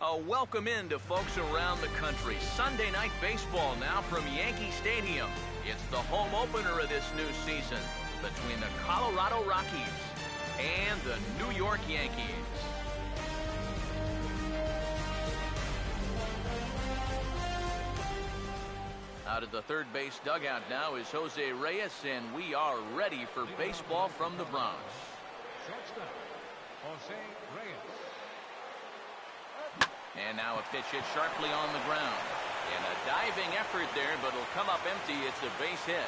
A welcome in to folks around the country. Sunday night baseball now from Yankee Stadium. It's the home opener of this new season between the Colorado Rockies and the New York Yankees. Out of the third base dugout now is Jose Reyes, and we are ready for baseball from the Bronx. Shortstop, Jose Reyes. And now a pitch hit sharply on the ground. And a diving effort there, but it'll come up empty. It's a base hit.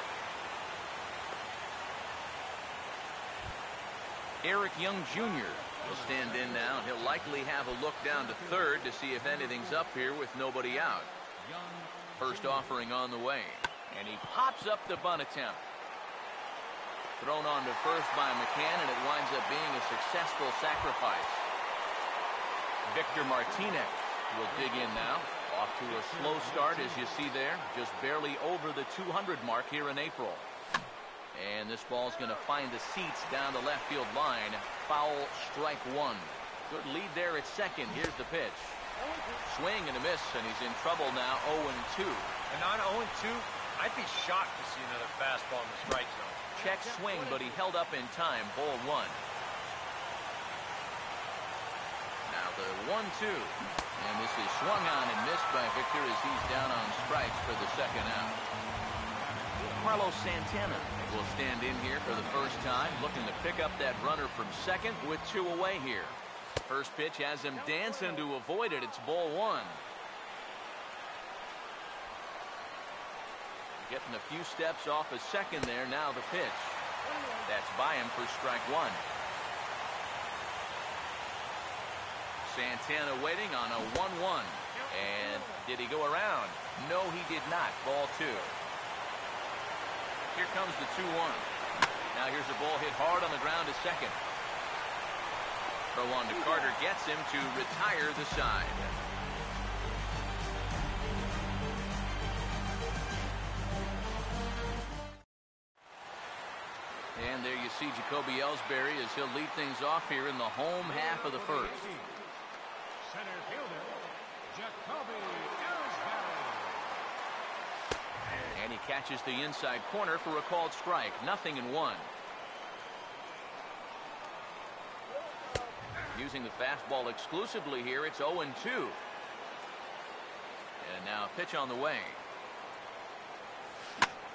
Eric Young Jr. will stand in now. He'll likely have a look down to third to see if anything's up here with nobody out. First offering on the way. And he pops up the bunt attempt. Thrown on to first by McCann, and it winds up being a successful sacrifice. Victor Martinez will dig in now. Off to a slow start, as you see there. Just barely over the 200 mark here in April. And this ball's going to find the seats down the left field line. Foul, strike one. Good lead there at second. Here's the pitch. Swing and a miss, and he's in trouble now, 0-2. And on 0-2, I'd be shocked to see another fastball in the strike zone. Check swing, but he held up in time. Ball one. Now the 1-2. And this is swung on and missed by Victor as he's down on strikes for the second out. Carlos Santana will stand in here for the first time, looking to pick up that runner from second with two away here. First pitch has him dancing to avoid it. It's ball one. Getting a few steps off a second there. Now the pitch. That's by him for strike one. Santana waiting on a 1-1. And did he go around? No, he did not. Ball two. Here comes the 2-1. Now here's a ball hit hard on the ground to second. Throw on to Carter gets him to retire the side. And there you see Jacoby Ellsbury as he'll lead things off here in the home half of the first. Center fielder, Jacoby Ellsbury. And he catches the inside corner for a called strike. 0-1. Using the fastball exclusively here, it's 0-2. And now a pitch on the way.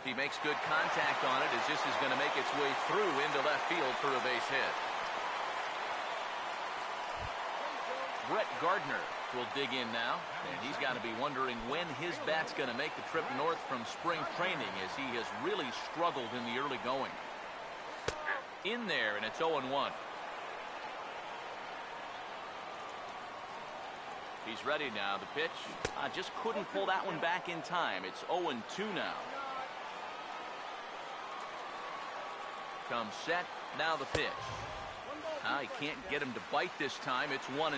He makes good contact on it as this is going to make its way through into left field for a base hit. Brett Gardner will dig in now, and he's got to be wondering when his bat's going to make the trip north from spring training, as he has really struggled in the early going. In there, and it's 0-1. He's ready now. The pitch. Just couldn't pull that one back in time. It's 0-2 now. Comes set. Now the pitch. He can't get him to bite this time. It's 1-2.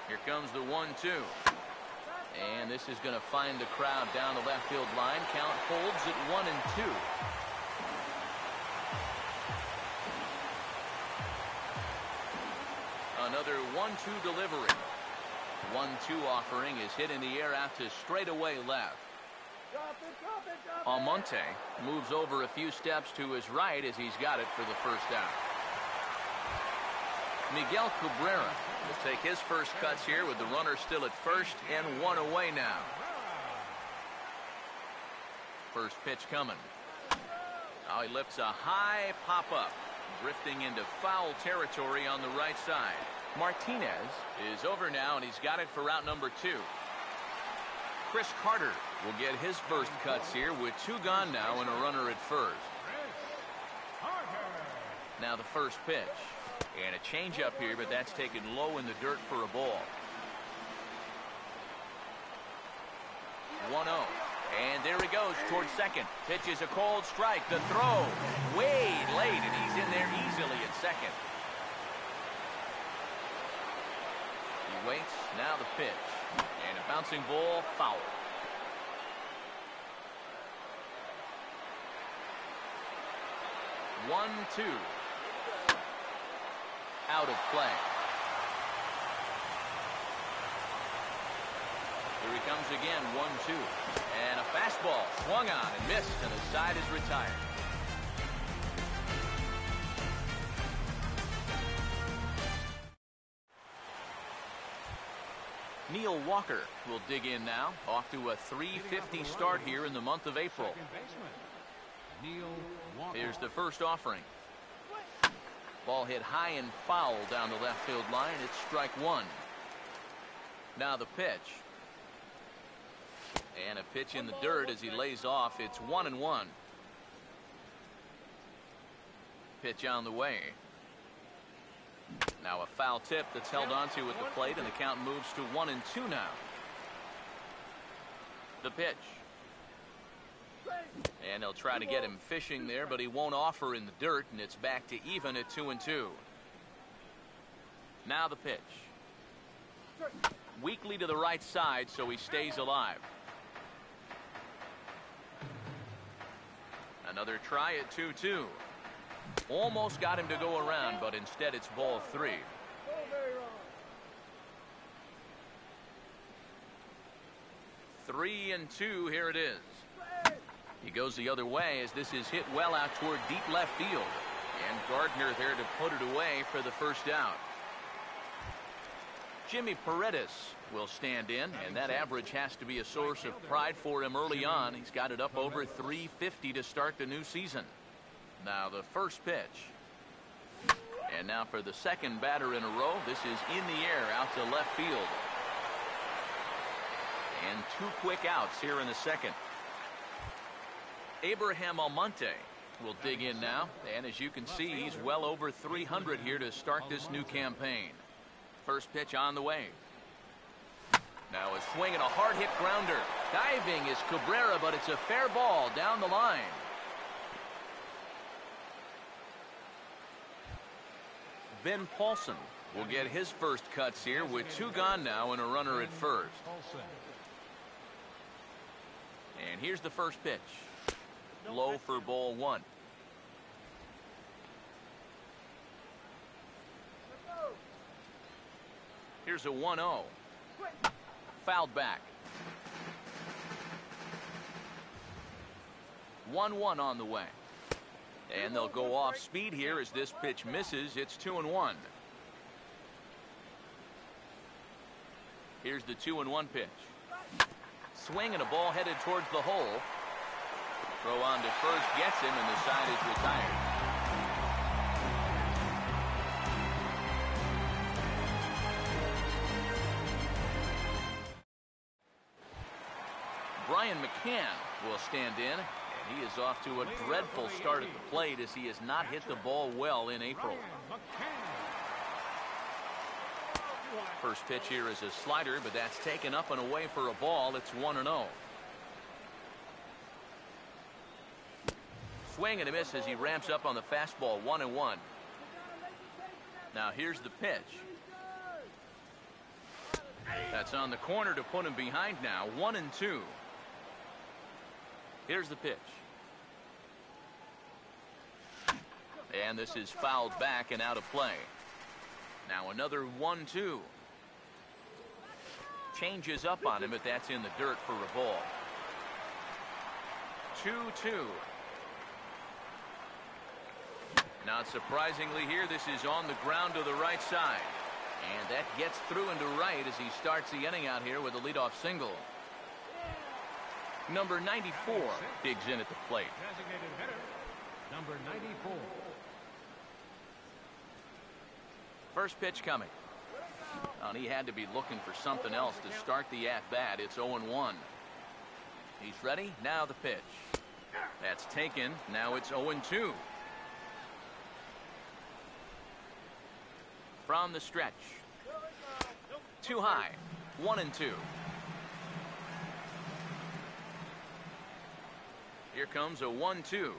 Here comes the 1-2. And this is going to find the crowd down the left field line. Count holds at 1-2. Another 1-2 delivery. 1-2 offering is hit in the air out to straightaway left. Almonte moves over a few steps to his right as he's got it for the first out. Miguel Cabrera will take his first cuts here with the runner still at first and one away now. First pitch coming. Now he lifts a high pop-up, drifting into foul territory on the right side. Martinez is over now, and he's got it for out number 2. Chris Carter will get his first cuts here with 2 gone now and a runner at first. Now the first pitch. And a changeup here, but that's taken low in the dirt for a ball. 1-0. And there he goes towards second. Pitch is a cold strike. The throw way late, and he's in there easily at second. He waits. Now the pitch. And a bouncing ball, foul. Out of play. Here he comes again, 1-2. And a fastball swung on and missed, and the side is retired. Neil Walker will dig in now, off to a .350 start here in the month of April. Here's the first offering. Ball hit high and foul down the left field line. It's strike one. Now the pitch. And a pitch in the dirt as he lays off. It's 1-1. Pitch on the way. Now a foul tip that's held onto at the plate, and the count moves to 1-2 now. The pitch. And they'll try to get him fishing there, but he won't offer in the dirt, and it's back to even at 2-2. Now the pitch. Weakly to the right side, so he stays alive. Another try at 2-2. Almost got him to go around, but instead it's ball 3. Three and 2, here it is. He goes the other way as this is hit well out toward deep left field. And Gardner there to put it away for the first out. Jimmy Paredes will stand in, and that average has to be a source of pride for him early on. He's got it up over .350 to start the new season. Now the first pitch. And now for the second batter in a row. This is in the air out to left field. And 2 quick outs here in the second. Abraham Almonte will dig in now. And as you can see, he's well over 300 here to start this new campaign. First pitch on the way. Now a swing and a hard hit grounder. Diving is Cabrera, but it's a fair ball down the line. Ben Paulson will get his first cuts here with 2 gone now and a runner at first. And here's the first pitch. Low for ball 1. Here's a 1-0. Fouled back. 1-1 on the way. And they'll go off speed here as this pitch misses. It's 2-1. Here's the 2-1 pitch. Swing and a ball headed towards the hole. Throw on to first gets him, and the side is retired. Brian McCann will stand in. He is off to a dreadful start at the plate as he has not hit the ball well in April. First pitch here is a slider, but that's taken up and away for a ball. It's 1-0. Swing and a miss as he ramps up on the fastball. 1-1. Now here's the pitch. That's on the corner to put him behind now. 1-2. Here's the pitch. And this is fouled back and out of play. Now another 1-2. Changes up on him, but that's in the dirt for a ball. 2-2. Not surprisingly here, this is on the ground to the right side. And that gets through into right as he starts the inning out here with a leadoff single. Number 94 digs in at the plate. Designated hitter, number 94. First pitch coming. And he had to be looking for something else to start the at-bat. It's 0-1. He's ready. Now the pitch. That's taken. Now it's 0-2. From the stretch. Too high. 1-2. Here comes a 1-2.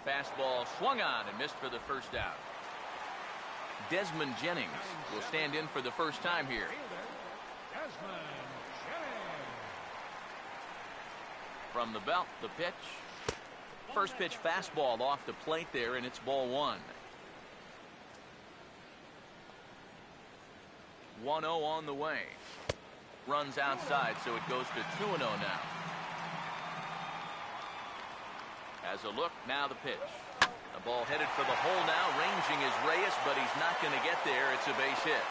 Fastball swung on and missed for the first out. Desmond Jennings will stand in for the first time here. Desmond Jennings. From the belt, the pitch. First pitch fastball off the plate there, and it's ball 1. 1-0 on the way. Runs outside, so it goes to 2-0 now. As a look, now the pitch. The ball headed for the hole now. Ranging is Reyes, but he's not going to get there. It's a base hit.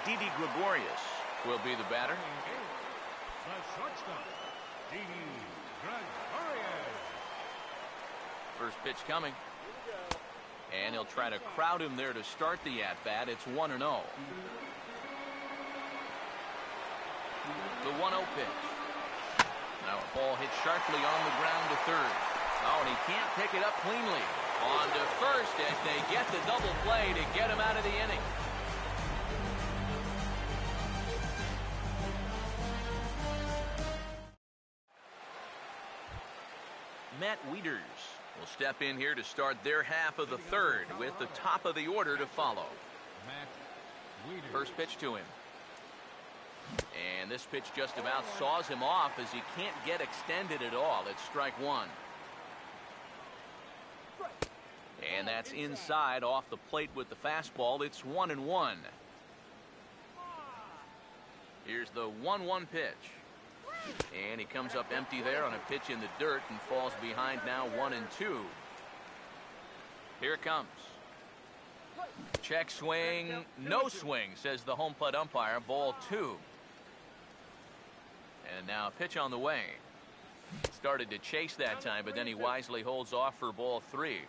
Didi Gregorius will be the batter. The shortstop, Didi Gregorius. First pitch coming. And he'll try to crowd him there to start the at-bat. It's 1-0. The 1-0 pitch. Now a ball hit sharply on the ground to third. Oh, and he can't pick it up cleanly. On to first as they get the double play to get him out of the inning. Matt Wieters will step in here to start their half of the third with the top of the order to follow. Matt Wieters. First pitch to him. And this pitch just about saws him off as he can't get extended at all. It's strike one. And that's inside off the plate with the fastball. It's 1-1. Here's the 1-1 pitch. And he comes up empty there on a pitch in the dirt and falls behind now 1-2. Here it comes. Check swing, no swing, says the home plate umpire. Ball 2. And now a pitch on the way. Started to chase that time, but then he wisely holds off for ball 3.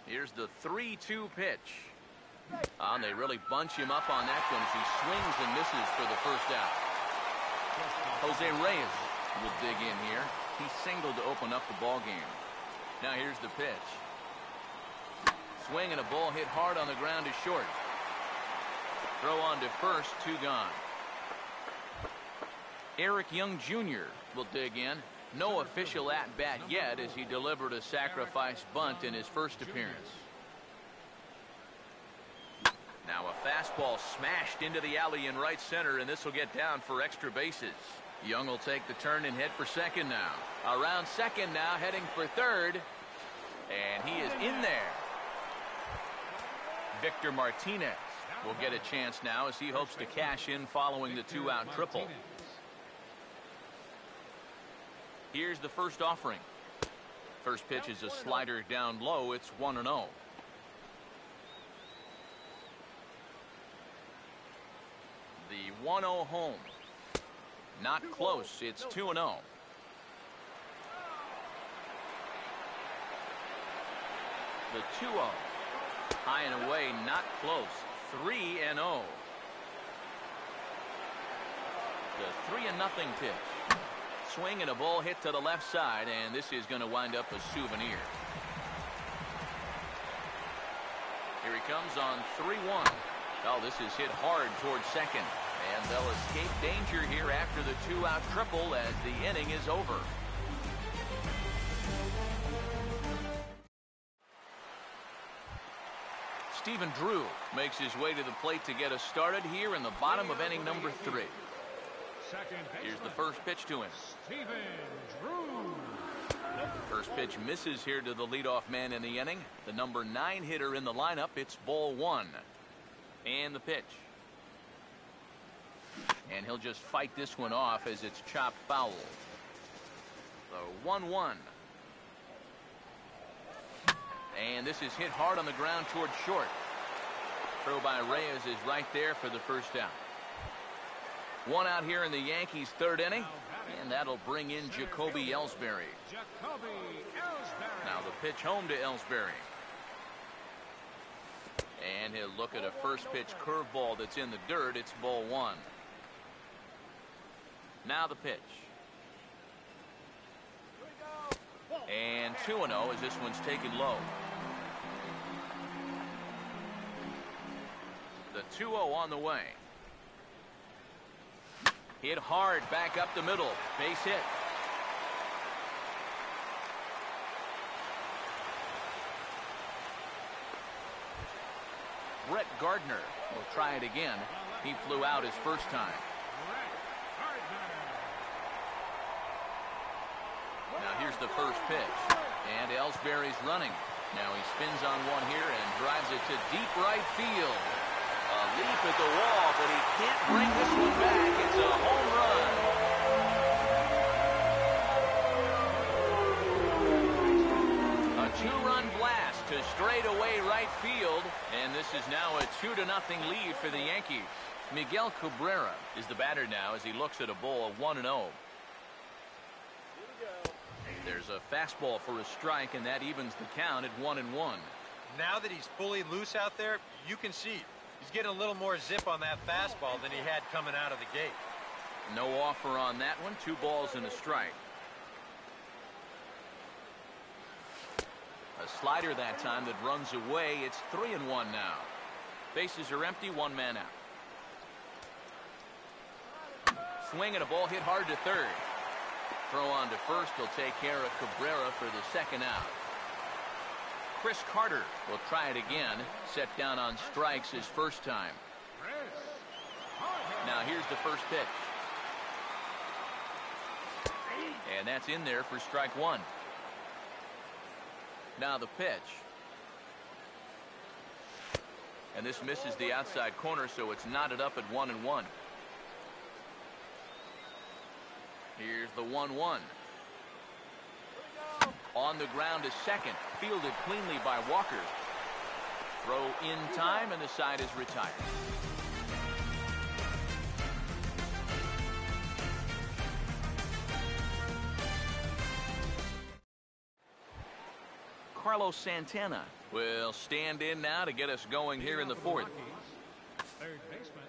Here's the 3-2 pitch. And they really bunch him up on that one as he swings and misses for the first out. Jose Reyes will dig in here. He singled to open up the ball game. Now here's the pitch. Swing and a ball hit hard on the ground to short. Throw on to first, 2 gone. Eric Young Jr. will dig in. No official at-bat yet as he delivered a sacrifice bunt in his first appearance. Now a fastball smashed into the alley in right center, and this will get down for extra bases. Young will take the turn and head for second now. Around second now, heading for third. And he is in there. Victor Martinez will get a chance now as he hopes to cash in following the 2-out triple. Here's the first offering. First pitch is a slider down low. It's 1-0. The 1-0 home. Not close. It's 2-0. The 2-0. High and away, not close. 3-0. The 3-0 pitch. Swing and a ball hit to the left side, and this is going to wind up a souvenir. Here he comes on 3-1. Oh, this is hit hard towards second. And they'll escape danger here after the 2-out triple as the inning is over. Stephen Drew makes his way to the plate to get us started here in the bottom of inning number 3. Here's the first pitch to him. Stephen Drew. First pitch misses here to the leadoff man in the inning. The number 9 hitter in the lineup. It's ball 1. And the pitch. And he'll just fight this one off as it's chopped foul. The 1-1. And this is hit hard on the ground towards short. Throw by Reyes is right there for the first out. 1 out here in the Yankees' 3rd inning. And that'll bring in Jacoby Ellsbury. Now the pitch home to Ellsbury. And he'll look at a first pitch curveball that's in the dirt. It's ball 1. Now the pitch. And 2-0 as this one's taken low. The 2-0 on the way. Hit hard back up the middle. Base hit. Brett Gardner will try it again. He flew out his first time. Now here's Here's the first pitch. And Ellsbury's running. Now he spins on one here and drives it to deep right field. A leap at the wall, but he can't bring this one back. It's a home run. A two-run blast to straightaway right field. And this is now a 2-0 lead for the Yankees. Miguel Cabrera is the batter now as he looks at a ball 1-0. There's a fastball for a strike, and that evens the count at 1-1. Now that he's fully loose out there, you can see he's getting a little more zip on that fastball than he had coming out of the gate. No offer on that one. 2 balls and a strike. A slider that time that runs away. It's 3-1 now. Bases are empty, 1 man out. Swing and a ball hit hard to third. Throw on to first will take care of Cabrera for the second out. Chris Carter will try it again. Set down on strikes his first time. Now here's the first pitch. And that's in there for strike 1. Now the pitch. And this misses the outside corner, so it's knotted up at 1-1. Here's the 1-1. On the ground to second. Fielded cleanly by Walker. Throw in time, and the side is retired. Carlos Santana will stand in now to get us going here in the 4th. Third baseman.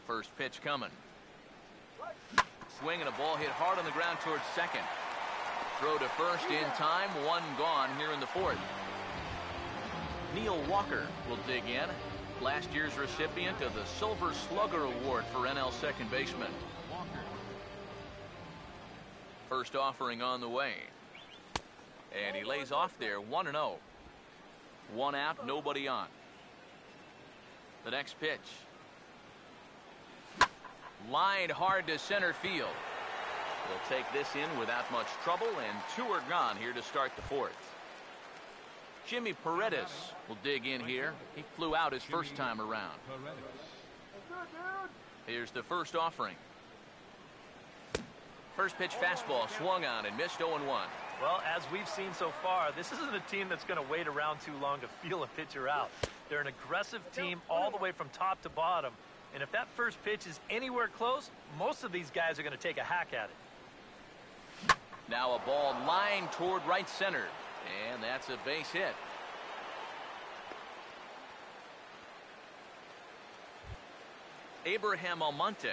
First pitch coming. Swing and a ball hit hard on the ground towards second. Throw to first in time. 1 gone here in the 4th. Neil Walker will dig in. Last year's recipient of the Silver Slugger Award for NL second baseman. First offering on the way. And he lays off there 1-0. 1 out, nobody on. The next pitch. Lined hard to center field. They'll take this in without much trouble, and 2 are gone here to start the 4th. Jimmy Paredes will dig in here. He flew out his first time around. Here's the first offering. First pitch fastball swung on and missed 0-1. Well, as we've seen so far, this isn't a team that's going to wait around too long to feel a pitcher out. They're an aggressive team all the way from top to bottom. And if that first pitch is anywhere close, most of these guys are going to take a hack at it. Now a ball lined toward right center. And that's a base hit. Abraham Almonte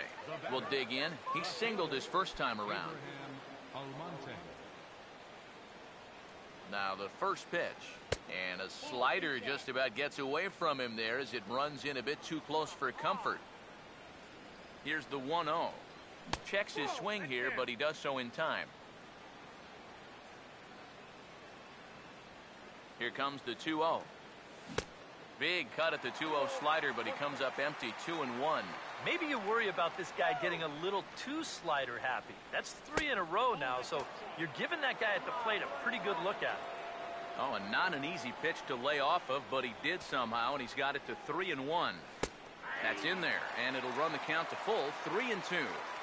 will dig in. He singled his first time around. Now the first pitch. And a slider just about gets away from him there as it runs in a bit too close for comfort. Here's the 1-0. Checks his swing here, but he does so in time. Here comes the 2-0. Big cut at the 2-0 slider, but he comes up empty. 2-1. Maybe you worry about this guy getting a little too slider happy. That's 3 in a row now, so you're giving that guy at the plate a pretty good look at it. Oh, and not an easy pitch to lay off of, but he did somehow, and he's got it to 3-1. That's in there, and it'll run the count to full 3-2.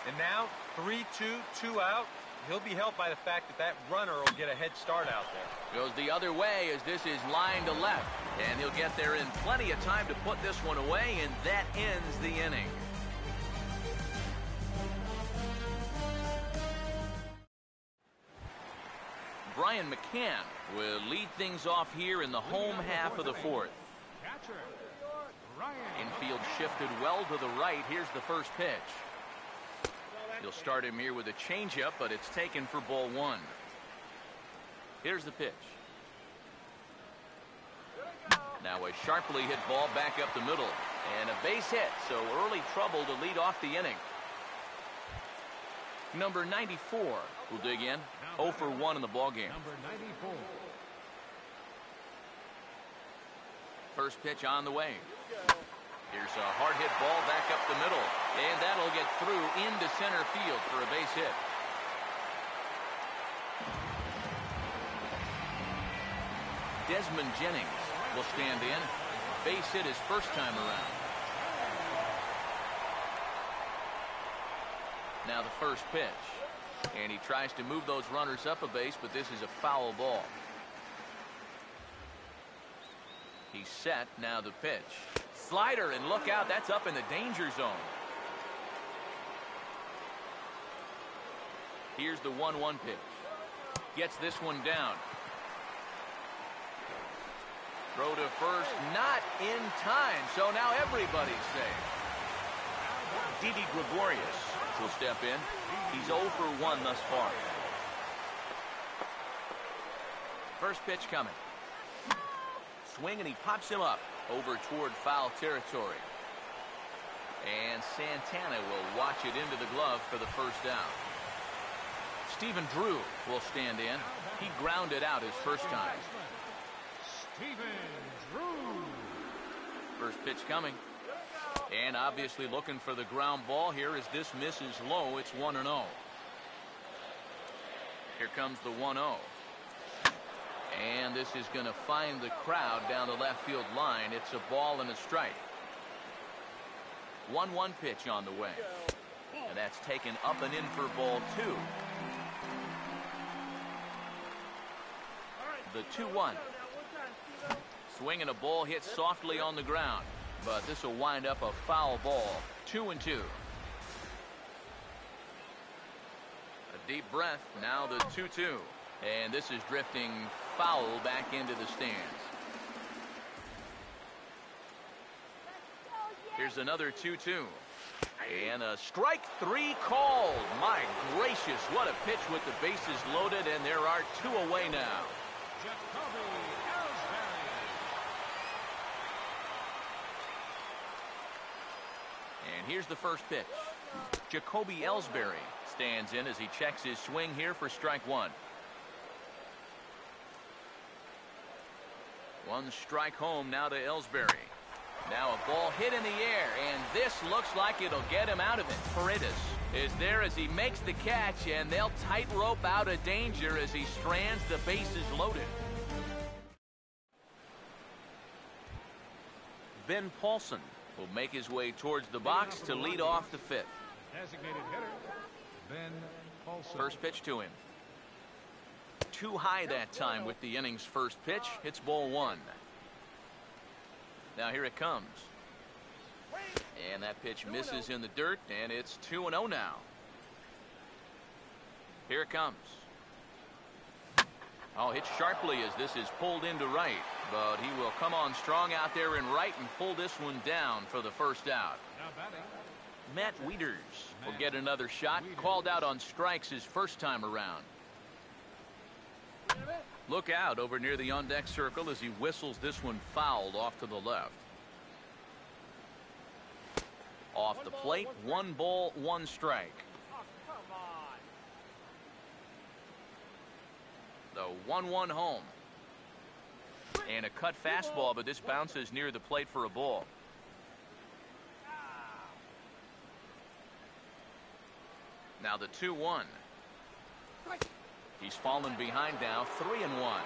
And now 3-2, 2 out. he'll be helped by the fact that that runner will get a head start out there. Goes the other way as this is line to left. And he'll get there in plenty of time to put this one away, and that ends the inning. Brian McCann will lead things off here in the home half of the fourth. Catcher, Ryan. Infield shifted well to the right. Here's the first pitch. He'll start him here with a changeup, but it's taken for ball one. Here's the pitch. Now a sharply hit ball back up the middle. And a base hit, so early trouble to lead off the inning. Number 94 will dig in. 0 for 1 in the ballgame. Number 94. First pitch on the way. Here's a hard hit ball back up the middle. And that'll get through into center field for a base hit. Desmond Jennings will stand in. Base hit his first time around. Now the first pitch. And he tries to move those runners up a base, but this is a foul ball. He's set. Now the pitch. Slider, and look out. That's up in the danger zone. Here's the 1-1 pitch. Gets this one down. Throw to first, not in time. So now everybody's safe. Didi Gregorius will step in. He's 0 for 1 thus far. First pitch coming. Swing, and he pops him up over toward foul territory. And Santana will watch it into the glove for the first down. Stephen Drew will stand in. He grounded out his first time. Stephen Drew. First pitch coming. And obviously looking for the ground ball here as this misses low. It's 1-0. Here comes the 1-0. And this is going to find the crowd down the left field line. It's a ball and a strike. 1-1 pitch on the way. And that's taken up and in for ball 2. The 2-1. Swing and a ball hit softly on the ground. But this will wind up a foul ball. 2-2. A deep breath. Now the 2-2. And this is drifting foul back into the stands. Here's another 2-2. And a strike 3 called. My gracious, what a pitch with the bases loaded, and there are 2 away now. Jacoby Ellsbury. And here's the first pitch. Jacoby Ellsbury stands in as he checks his swing here for strike 1. 1 strike home now to Ellsbury. Now a ball hit in the air, and this looks like it'll get him out of it. Paredes is there as he makes the catch, and they'll tightrope out of danger as he strands the bases loaded. Ben Paulson will make his way towards the box to lead off the 5th. Designated hitter, Ben Paulson. First pitch to him. Too high that time with the inning's first pitch. It's ball 1. Now here it comes. And that pitch misses in the dirt, and it's 2-0 now. Here it comes. Oh, hit sharply as this is pulled into right. But he will come on strong out there in right and pull this one down for the first out. Now batting, Matt Wieters will get another shot. Called out on strikes his first time around. Look out over near the on-deck circle as he whistles this one fouled off to the left. Off the plate, 1 ball, 1 strike. The 1-1 home. And a cut fastball, but this bounces near the plate for a ball. Now the 2-1. He's fallen behind now, 3-1.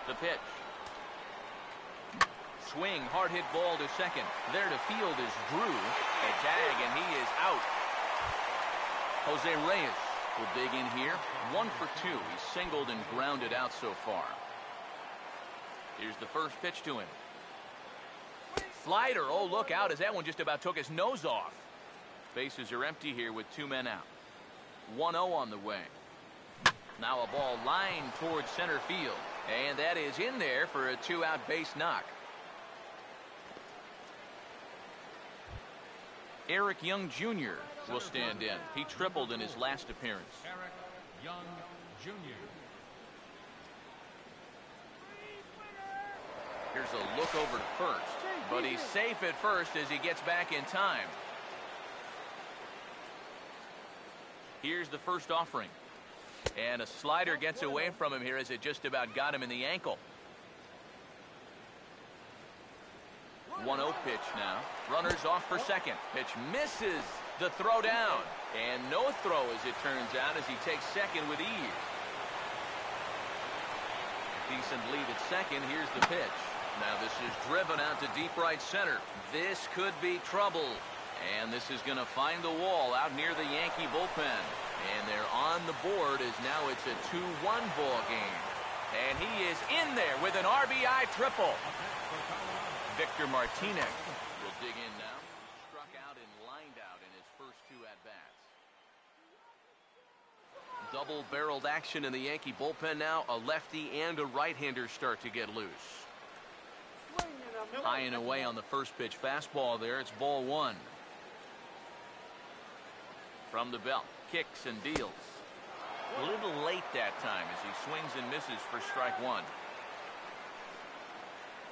The pitch. Swing, hard hit ball to second. There to field is Drew. A tag, and he is out. Jose Reyes will dig in here. 1 for 2. He's singled and grounded out so far. Here's the first pitch to him. Slider. Oh, look out, as that one just about took his nose off. Bases are empty here with 2 men out. 1-0 on the way. Now a ball lined towards center field. And that is in there for a 2-out base knock. Eric Young Jr. will stand in. He tripled in his last appearance. Eric Young Jr. Here's a look over to first. But he's safe at first as he gets back in time. Here's the first offering. And a slider gets away from him here as it just about got him in the ankle. 1-0 pitch now. Runners off for second. Pitch misses the throw down. And no throw as it turns out as he takes second with ease. Decent lead at second. Here's the pitch. Now this is driven out to deep right center. This could be trouble. And this is going to find the wall out near the Yankee bullpen. And they're on the board as now it's a 2-1 ball game. And he is in there with an RBI triple. Victor Martinez will dig in now. Struck out and lined out in his first 2 at-bats. Double-barreled action in the Yankee bullpen now. A lefty and a right-hander start to get loose. High and away on the first pitch fastball there. It's ball 1. From the belt. Kicks and deals. A little late that time as he swings and misses for strike 1.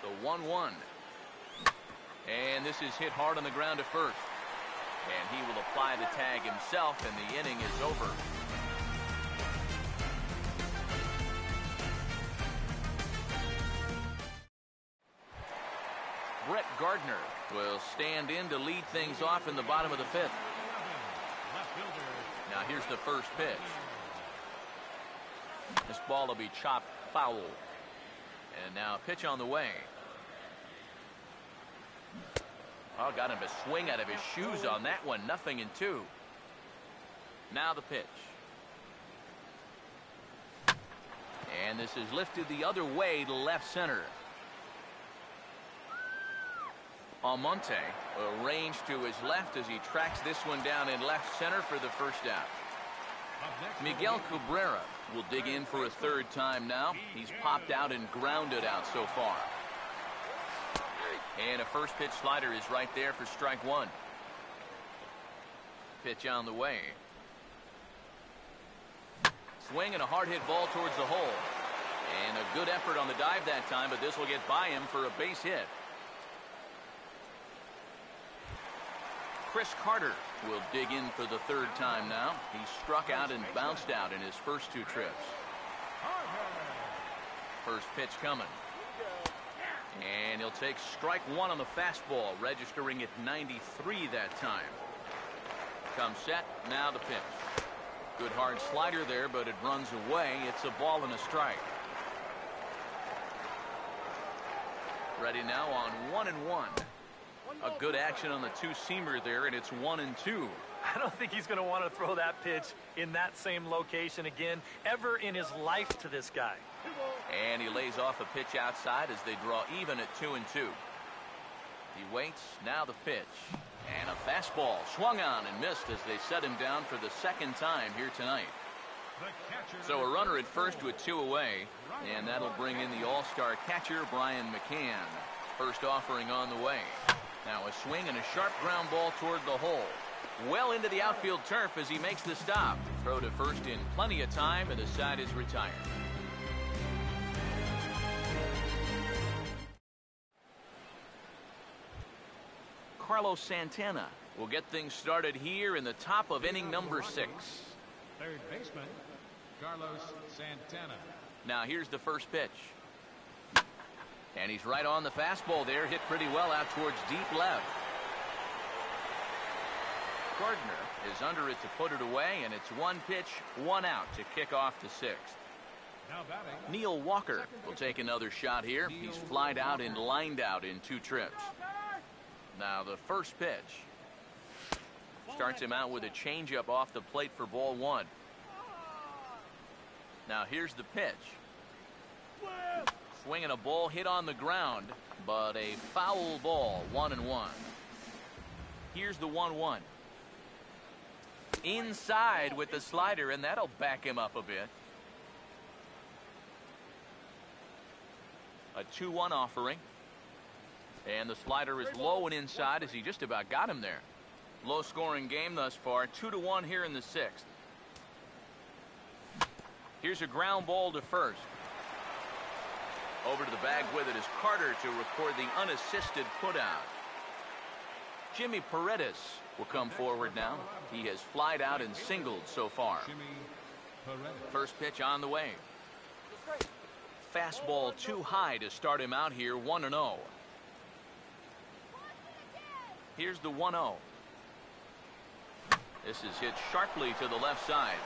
The 1-1. And this is hit hard on the ground to first. And he will apply the tag himself, and the inning is over. Brett Gardner will stand in to lead things off in the bottom of the 5th. Now here's the first pitch. This ball will be chopped foul. And now a pitch on the way. Oh, got him to swing out of his shoes on that one. 0-2. Now the pitch. And this is lifted the other way to left center. Almonte arranged to his left as he tracks this one down in left center for the first out. Miguel Cabrera will dig in for a 3rd time now. He's popped out and grounded out so far. And a first pitch slider is right there for strike 1. Pitch on the way. Swing and a hard hit ball towards the hole. And a good effort on the dive that time, but this will get by him for a base hit. Chris Carter will dig in for the 3rd time now. He struck out and bounced out in his first 2 trips. First pitch coming. And he'll take strike 1 on the fastball, registering at 93 that time. Comes set, now the pitch. Good hard slider there, but it runs away. It's a ball and a strike. Ready now on 1-1. A good action on the 2-seamer there, and it's 1-2. I don't think he's going to want to throw that pitch in that same location again ever in his life to this guy. And he lays off a pitch outside as they draw even at 2-2. He waits, now the pitch. And a fastball swung on and missed as they set him down for the 2nd time here tonight. So a runner at first with 2 away, and that'll bring in the all-star catcher Brian McCann. First offering on the way. Now a swing and a sharp ground ball toward the hole. Well into the outfield turf as he makes the stop. Throw to first in plenty of time, and the side is retired. Carlos Santana will get things started here in the top of inning number 6. 3rd baseman, Carlos Santana. Now here's the first pitch. And he's right on the fastball there, hit pretty well out towards deep left. Gardner is under it to put it away, and it's 1 pitch, 1 out to kick off the 6th. Now batting, Neil Walker will take another shot here. He's flied out and lined out in 2 trips. Now the first pitch. Starts him out with a changeup off the plate for ball one. Now here's the pitch. Swinging a ball hit on the ground, but a foul ball, 1-1. Here's the 1-1. Inside with the slider, and that'll back him up a bit. A 2-1 offering. And the slider is low and inside as he just about got him there. Low scoring game thus far, 2-1 here in the sixth. Here's a ground ball to first. Over to the bag with it is Carter to record the unassisted putout. Jimmy Paredes will come forward now. He has flied out and singled so far. First pitch on the way. Fastball too high to start him out here, 1-0. Here's the 1-0. This is hit sharply to the left side,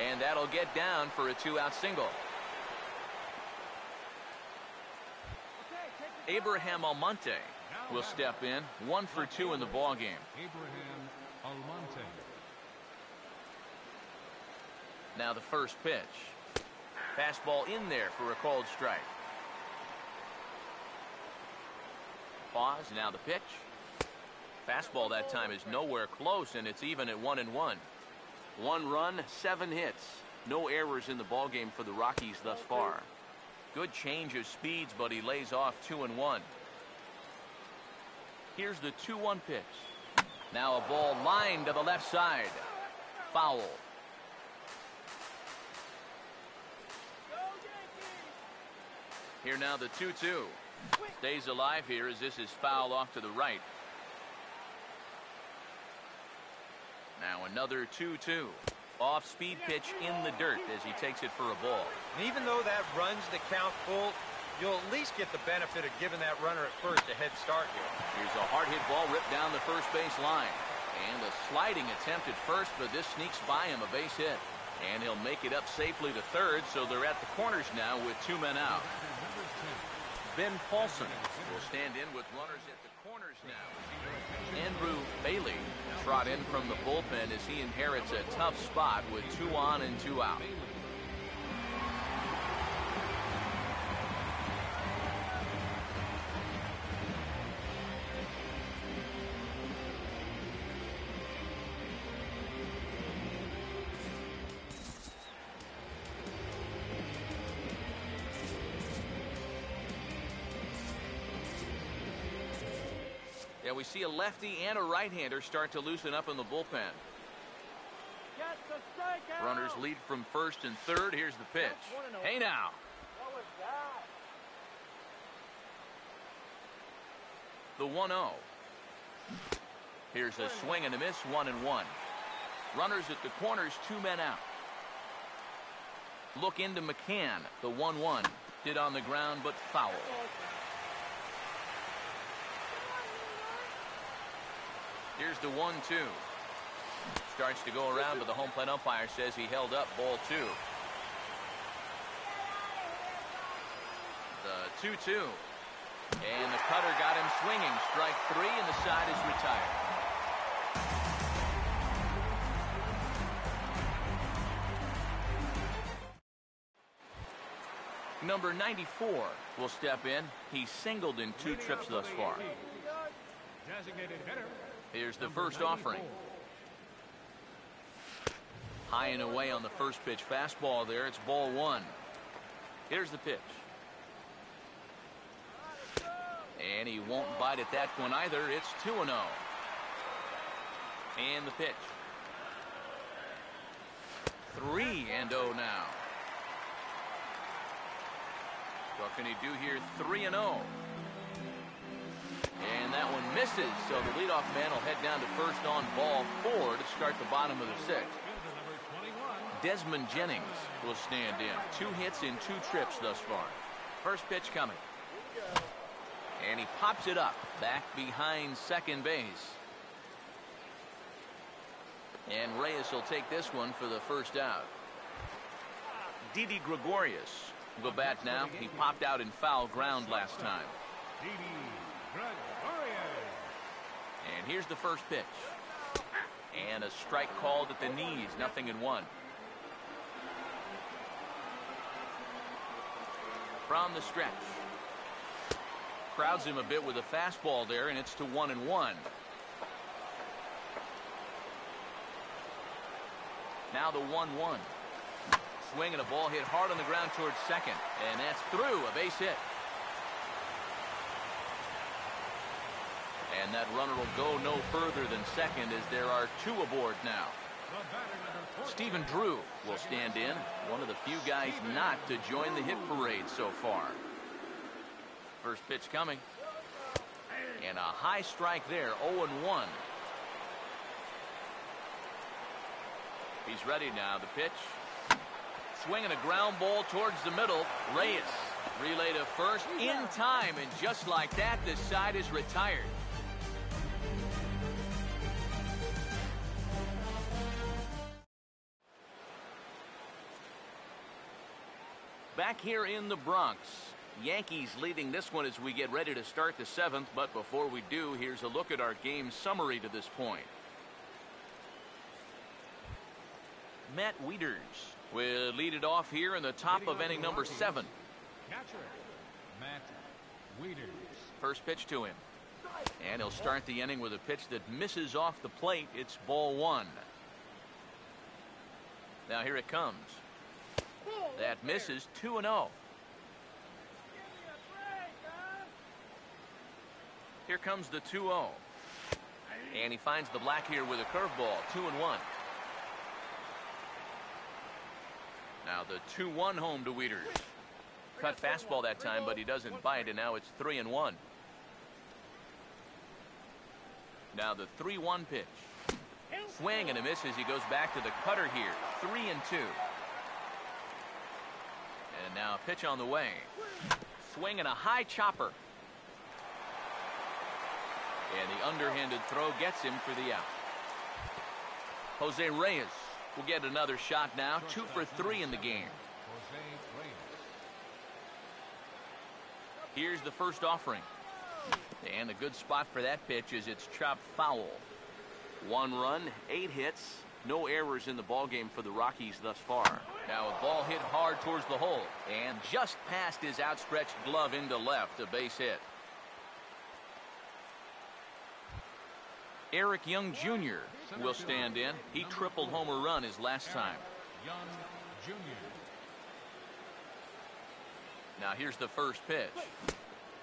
and that'll get down for a 2-out single. Abraham Almonte will step in, 1 for 2 in the ball game. Abraham Almonte. Now the first pitch. Fastball in there for a called strike. Pause, now the pitch. Fastball that time is nowhere close, and it's even at 1-1. 1 run, 7 hits. No errors in the ball game for the Rockies thus far. Good change of speeds, but he lays off 2-1. Here's the 2-1 pitch. Now a ball lined to the left side. Foul. Here now the 2-2. Stays alive here as this is foul off to the right. Now another 2-2. Off-speed pitch in the dirt as he takes it for a ball. And even though that runs the count full, you'll at least get the benefit of giving that runner at first a head start here. Here's a hard hit ball ripped down the first base line. And a sliding attempt at first, but this sneaks by him, a base hit. And he'll make it up safely to third, so they're at the corners now with 2 men out. Ben Paulson will stand in with runners at the corners now. Andrew Bailey trot in from the bullpen as he inherits a tough spot with 2 on and 2 out. Yeah, we see a lefty and a right-hander start to loosen up in the bullpen. Runners lead from first and third. Here's the pitch. Hey now. The 1-0. Here's a swing and a miss, 1-1. Runners at the corners, 2 men out. Look into McCann. The 1-1. Hit on the ground, but foul. Here's the 1-2. Starts to go around, but the home plate umpire says he held up, ball 2. The 2-2. And the cutter got him swinging. Strike 3, and the side is retired. Number 94 will step in. He's singled in 2 trips thus far. Designated hitter. Here's the first offering. High and away on the first pitch fastball there. It's ball 1. Here's the pitch. And he won't bite at that one either. It's 2-0. And the pitch. 3-0 now. What can he do here? 3-0. And that one misses, so the leadoff man will head down to first on ball 4 to start the bottom of the 6th. Desmond Jennings will stand in. 2 hits in 2 trips thus far. First pitch coming. And he pops it up back behind second base. And Reyes will take this one for the first out. Didi Gregorius will bat now. He popped out in foul ground last time. And here's the first pitch. And a strike called at the knees, 0-1. From the stretch. Crowds him a bit with a fastball there, and it's to 1-1. Now the 1-1. Swing and a ball hit hard on the ground towards second. And that's through, a base hit. And that runner will go no further than second as there are two aboard now. Stephen Drew will stand in, one of the few guys not to join the hit parade so far. First pitch coming. And a high strike there, 0-1. He's ready now, the pitch. Swinging a ground ball towards the middle. Reyes relay to first in time, and just like that, the side is retired. Back here in the Bronx, Yankees leading this one as we get ready to start the seventh. But before we do, here's a look at our game summary to this point. Matt Wieters will lead it off here in the top of inning number 7. Catcher, Matt Wieters. First pitch to him. And he'll start the inning with a pitch that misses off the plate. It's ball 1. Now here it comes. That misses, 2-0. Here comes the 2-0. And he finds the black here with a curveball, 2-1. Now the 2-1 home to Wieters. Cut fastball that time, but he doesn't bite, and now it's 3-1. Now the 3-1 pitch. Swing and a miss as he goes back to the cutter here, 3-2. And now a pitch on the way. Swing and a high chopper. And the underhanded throw gets him for the out. Jose Reyes will get another shot now, 2 for 3 in the game. Here's the first offering. And a good spot for that pitch is it's chopped foul. 1 run, 8 hits, no errors in the ballgame for the Rockies thus far. Now a ball hit hard towards the hole and just past his outstretched glove into left, a base hit. Eric Young Jr. will stand in. He tripled homer run his last time. Young Jr. Now here's the first pitch.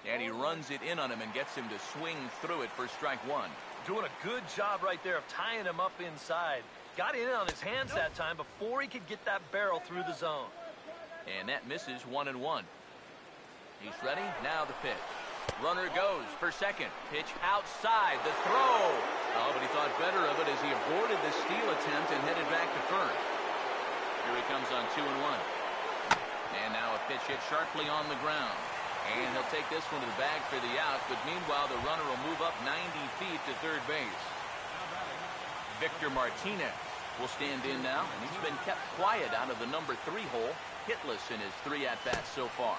And he runs it in on him and gets him to swing through it for strike 1. Doing a good job right there of tying him up inside. Got in on his hands that time before he could get that barrel through the zone. And that misses, 1-1. He's ready. Now the pitch. Runner goes for second. Pitch outside. The throw. Oh, but he thought better of it as he aborted the steal attempt and headed back to first. Here he comes on 2-1. And now a pitch hit sharply on the ground. And he'll take this one to the bag for the out. But meanwhile, the runner will move up 90 feet to third base. Victor Martinez will stand in now. And he's been kept quiet out of the number 3 hole. Hitless in his 3 at-bats so far.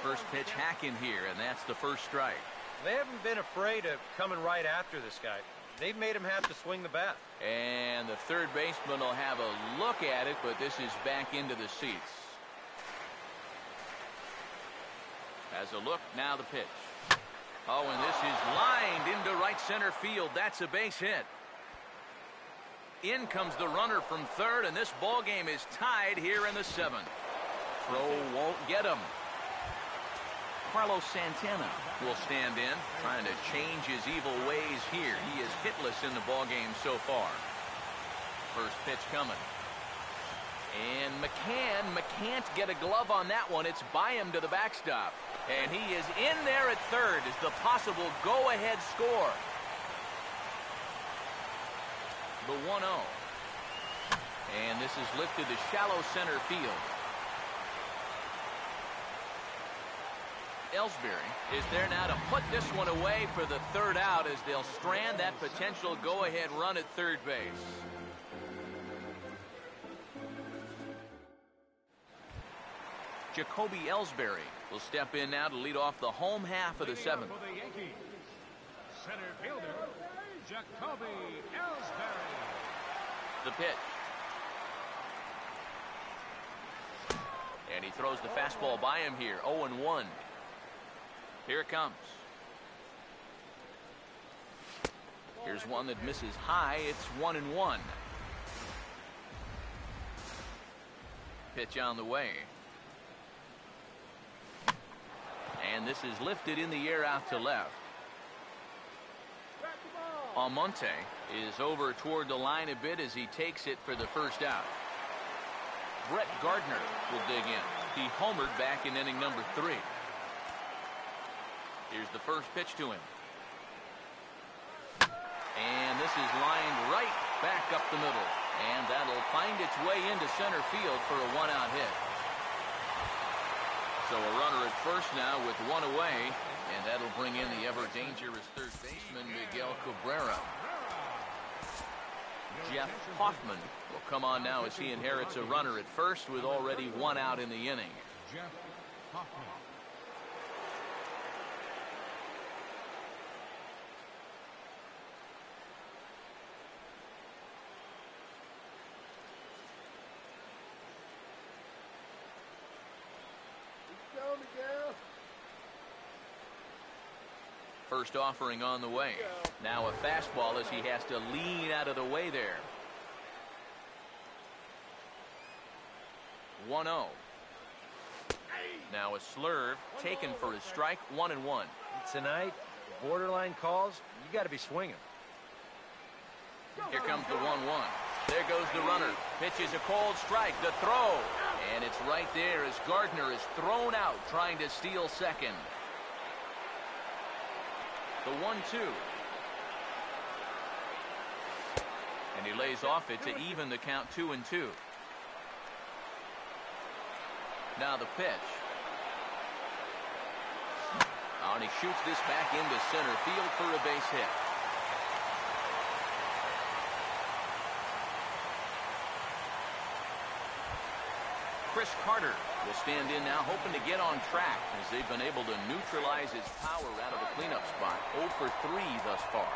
First pitch hack in here, and that's the first strike. They haven't been afraid of coming right after this guy. They've made him have to swing the bat. And the third baseman will have a look at it, but this is back into the seats. As a look, now the pitch. Oh, and this is lined into right center field. That's a base hit. In comes the runner from third, and this ball game is tied here in the 7th. Throw won't get him. Carlos Santana will stand in, trying to change his evil ways here. He is hitless in the ballgame so far. First pitch coming. And McCann can't get a glove on that one. It's by him to the backstop. And he is in there at third as the possible go-ahead score. The 1-0. And this is lifted to shallow center field. Ellsbury is there now to put this one away for the third out as they'll strand that potential go-ahead run at third base. Jacoby Ellsbury will step in now to lead off the home half of the 7th. For the Yankees, center fielder, Jacoby Ellsbury. The pitch. And he throws the fastball by him here. 0-1. Here it comes. Here's one that misses high. It's 1-1. Pitch on the way. And this is lifted in the air out to left. Almonte is over toward the line a bit as he takes it for the first out. Brett Gardner will dig in. He homered back in inning number 3. Here's the first pitch to him. And this is lined right back up the middle. And that'll find its way into center field for a 1-out hit. So a runner at first now with 1 away. And that'll bring in the ever-dangerous third baseman, Miguel Cabrera. Jeff Hoffman will come on now as he inherits a runner at first with already 1 out in the inning. Jeff Hoffman. First offering on the way. Now a fastball as he has to lean out of the way there. 1-0. Now a slurve taken for his strike. 1-1. Tonight, borderline calls, you got to be swinging. Here comes the 1-1. There goes the runner. Pitches a cold strike. The throw. And it's right there as Gardner is thrown out trying to steal second. The 1-2. And he lays off it to even the count 2-2. Now the pitch. Oh, and he shoots this back into center field for a base hit. Chris Carter will stand in now, hoping to get on track as they've been able to neutralize his power out of the cleanup spot. 0 for 3 thus far.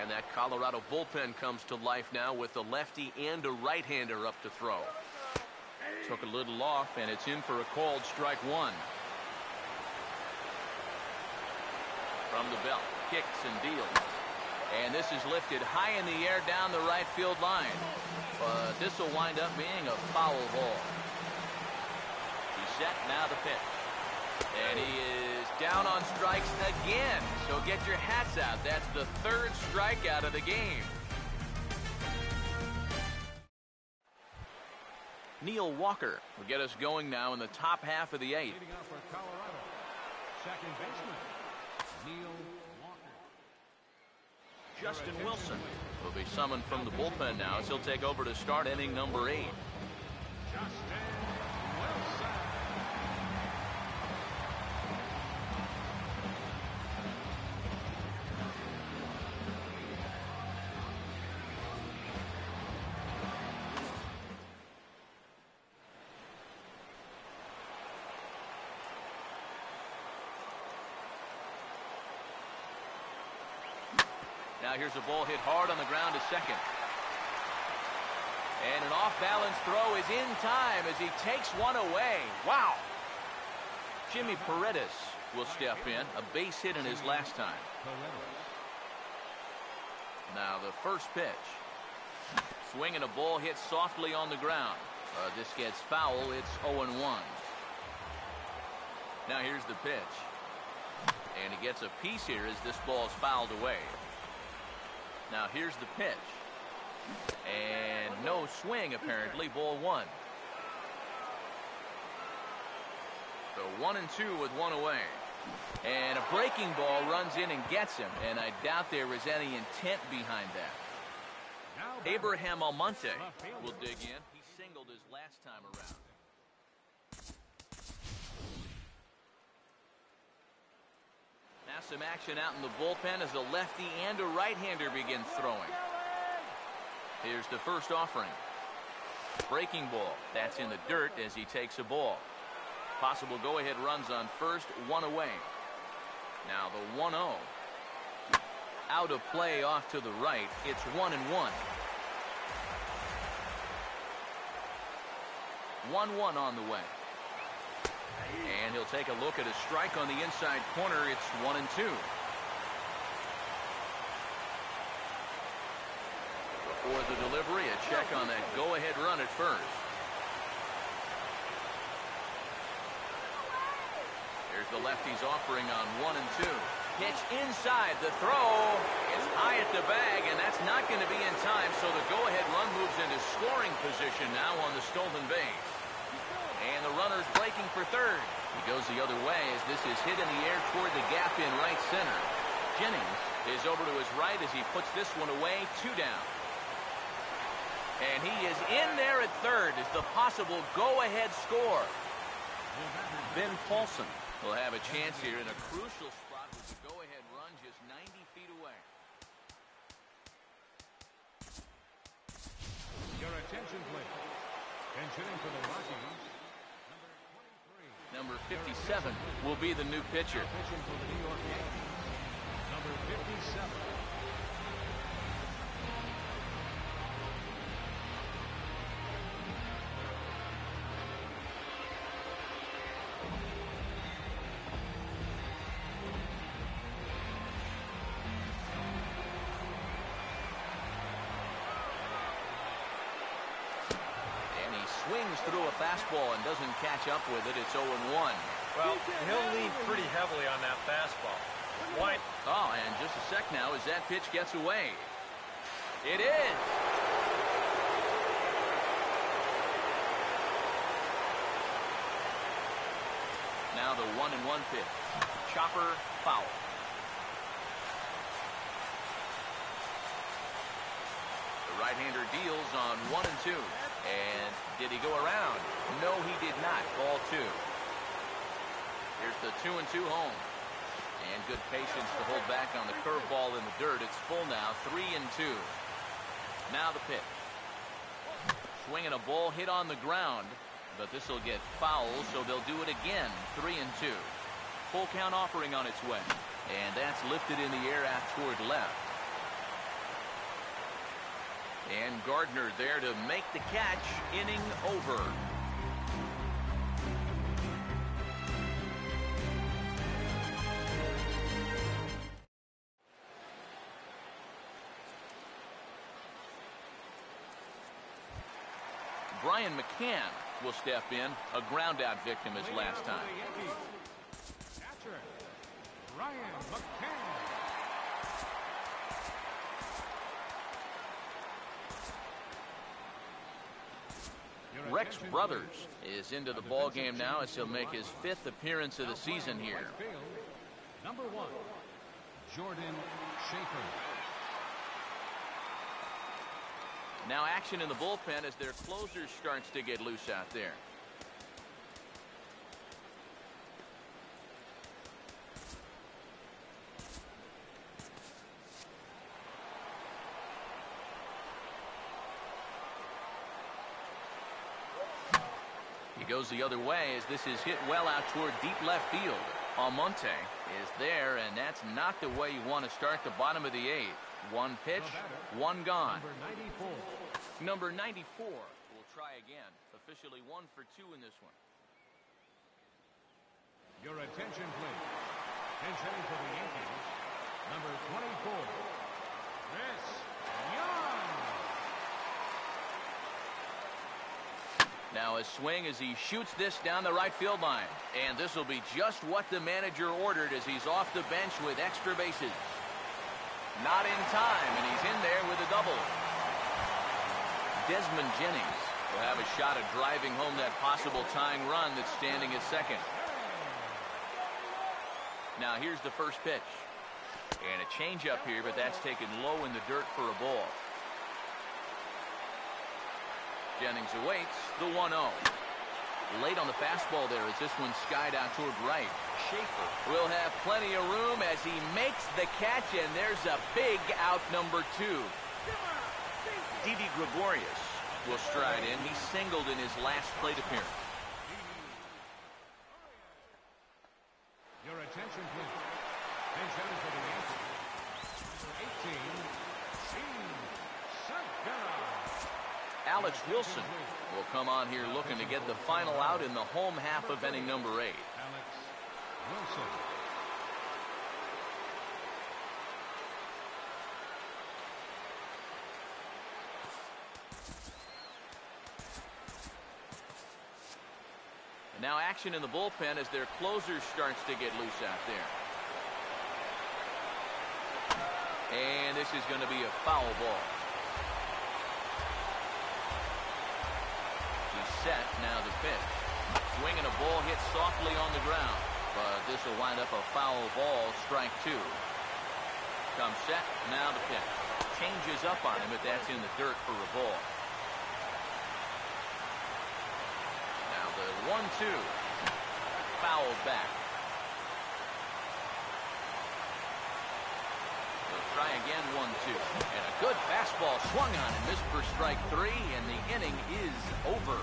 And that Colorado bullpen comes to life now with a lefty and a right-hander up to throw. Took a little off, and it's in for a called strike 1. From the belt, kicks and deals. And this is lifted high in the air down the right field line. But this will wind up being a foul ball. He's set, now the pitch. And he is down on strikes again. So get your hats out. That's the 3rd strikeout of the game. Neil Walker will get us going now in the top half of the 8th. Leading off for Colorado, second baseman, Neil Walker. Justin Wilson will be summoned from the bullpen now as he'll take over to start inning number 8. Justin Wilson. Now here's a ball hit hard on the ground to second. And an off-balance throw is in time as he takes one away. Wow. Jimmy Paredes will step in. A base hit in his last time. Now the first pitch. Swinging a ball hit softly on the ground. This gets foul. It's 0-1. Now here's the pitch. And he gets a piece here as this ball's fouled away. Now here's the pitch. And no swing apparently. Ball 1. So 1-2 with 1 away. And a breaking ball runs in and gets him. And I doubt there was any intent behind that. Abraham Almonte will dig in. He singled his last time around. Now some action out in the bullpen as a lefty and a right-hander begin throwing. Here's the first offering. Breaking ball. That's in the dirt as he takes a ball. Possible go-ahead runs on first, 1 away. Now the 1-0. Out of play off to the right. It's 1-1. 1-1 on the way. And he'll take a look at a strike on the inside corner. It's 1-2. Before the delivery, a check on that go-ahead run at first. There's the lefty's offering on 1-2. Pitch inside. The throw. It's high at the bag, and that's not going to be in time, so the go-ahead run moves into scoring position now on the stolen base. And the runner's breaking for third. He goes the other way as this is hit in the air toward the gap in right center. Jennings is over to his right as he puts this one away. 2 down. And he is in there at third as the possible go-ahead score. Ben Paulson will have a chance here in a crucial spot with the go-ahead run just 90 feet away. Your attention, please. And hitting for the Rockies, Number 57 will be the new pitcher. pitching for the New York Yankees, number 57. Swings through a fastball and doesn't catch up with it. It's 0-1. Well, he'll lean pretty heavily on that fastball. Why? Oh, and just a sec now as that pitch gets away. It is. Now the 1-1 pitch. Chopper foul. The right-hander deals on 1-2. And did he go around? No, he did not. Ball 2. Here's the 2-2 home. And good patience to hold back on the curveball in the dirt. It's full now. 3-2. Now the pitch. Swinging a ball hit on the ground. But this will get foul, so they'll do it again. 3-2. Full count offering on its way. And that's lifted in the air out toward left. And Gardner there to make the catch. Inning over. Brian McCann will step in. A ground out victim as last time. Catcher, Brian McCann. Rex Brothers is into the ball game now as he'll make his 5th appearance of the season here. Number 1, Jordan Schaefer. Now action in the bullpen as their closer starts to get loose out there. Goes the other way as this is hit well out toward deep left field. Almonte is there, and that's not the way you want to start the bottom of the 8th. 1 pitch, 1 gone. Number 94 will try again. Officially 1 for 2 in this one. Your attention, please. Pinch hitting for the Yankees, number 24, Chris Young. Now a swing as he shoots this down the right field line. And this will be just what the manager ordered as he's off the bench with extra bases. Not in time, and he's in there with a double. Desmond Jennings will have a shot at driving home that possible tying run that's standing at second. Now here's the first pitch. And a changeup here, but that's taken low in the dirt for a ball. Jennings awaits the 1-0. Late on the fastball there as this one skied out toward right. Schaefer will have plenty of room as he makes the catch, and there's a big out number 2. Didi Gregorius will stride in. He singled in his last plate appearance. Your attention, please. And hitting for the Yankees, number 18, Gene Segura. Alex Wilson will come on here looking to get the final out in the home half of inning number 8. Alex Wilson. And now action in the bullpen as their closer starts to get loose out there. And this is going to be a foul ball. He's set, now the pitch. Swinging a ball hit softly on the ground, but this will wind up a foul ball, strike 2. Comes set, now the pitch. Changes up on him, but that's in the dirt for a ball. Now the 1-2. Fouled back. They'll try again, 1-2. And a good fastball swung on and missed for strike 3, and the inning is over.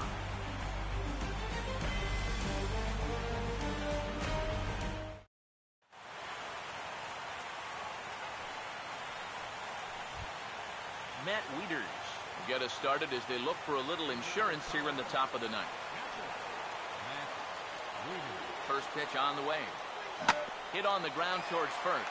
Matt Wieters get us started as they look for a little insurance here in the top of the ninth. First pitch on the way. Hit on the ground towards first.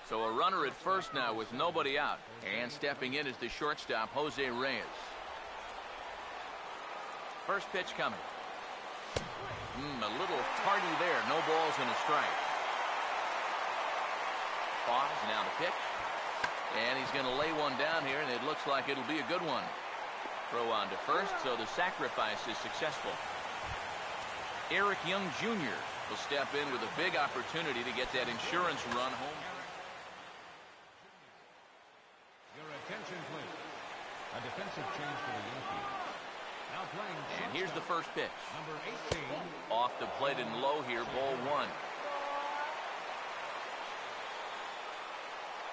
So a runner at first now with nobody out. And stepping in is the shortstop, Jose Reyes. First pitch coming. A little tardy there. No balls and a strike. Pause, now the pitch. And he's going to lay one down here, and it looks like it'll be a good one. Throw on to first, so the sacrifice is successful. Eric Young Jr. will step in with a big opportunity to get that insurance run home. Your attention, please. A defensive change for the Yankees. Now playing. And here's the first pitch. Number 18. Off the plate and low here, ball 1.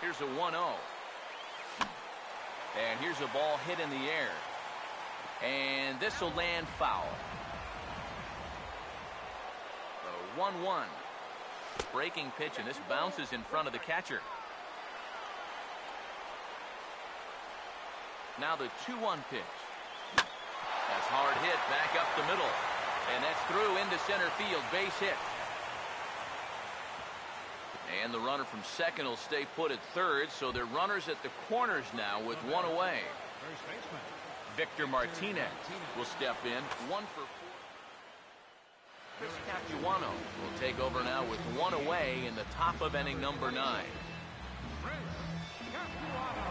Here's a 1-0. And here's a ball hit in the air. And this will land foul. So 1-1. Breaking pitch, and this bounces in front of the catcher. Now the 2-1 pitch. That's hard hit back up the middle. And that's through into center field. Base hit. And the runner from second will stay put at third, so they're runners at the corners now with one away. First baseman. Victor Martinez will step in. 1 for 4. Chris Capuano will take over now with one away in the top of inning number 9. Chris Capuano.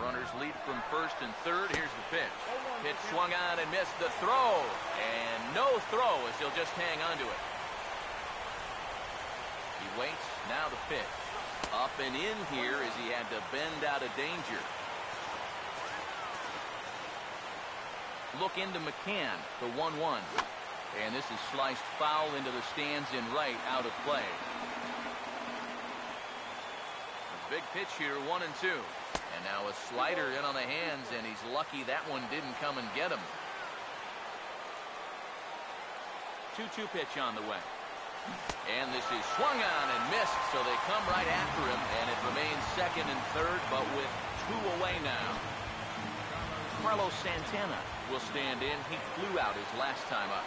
Runners lead from first and third. Here's the pitch. Pitch swung on and missed. The throw. And no throw as he'll just hang on to it. He waits. Now the pitch. Up and in here as he had to bend out of danger. Look into McCann, the 1-1. And this is sliced foul into the stands in right, out of play. A big pitch here, 1-2. And now a slider in on the hands, and he's lucky that one didn't come and get him. 2-2 pitch on the way. And this is swung on and missed, so they come right after him, and it remains second and third, but with 2 away now. Carlos Santana will stand in. He flew out his last time up.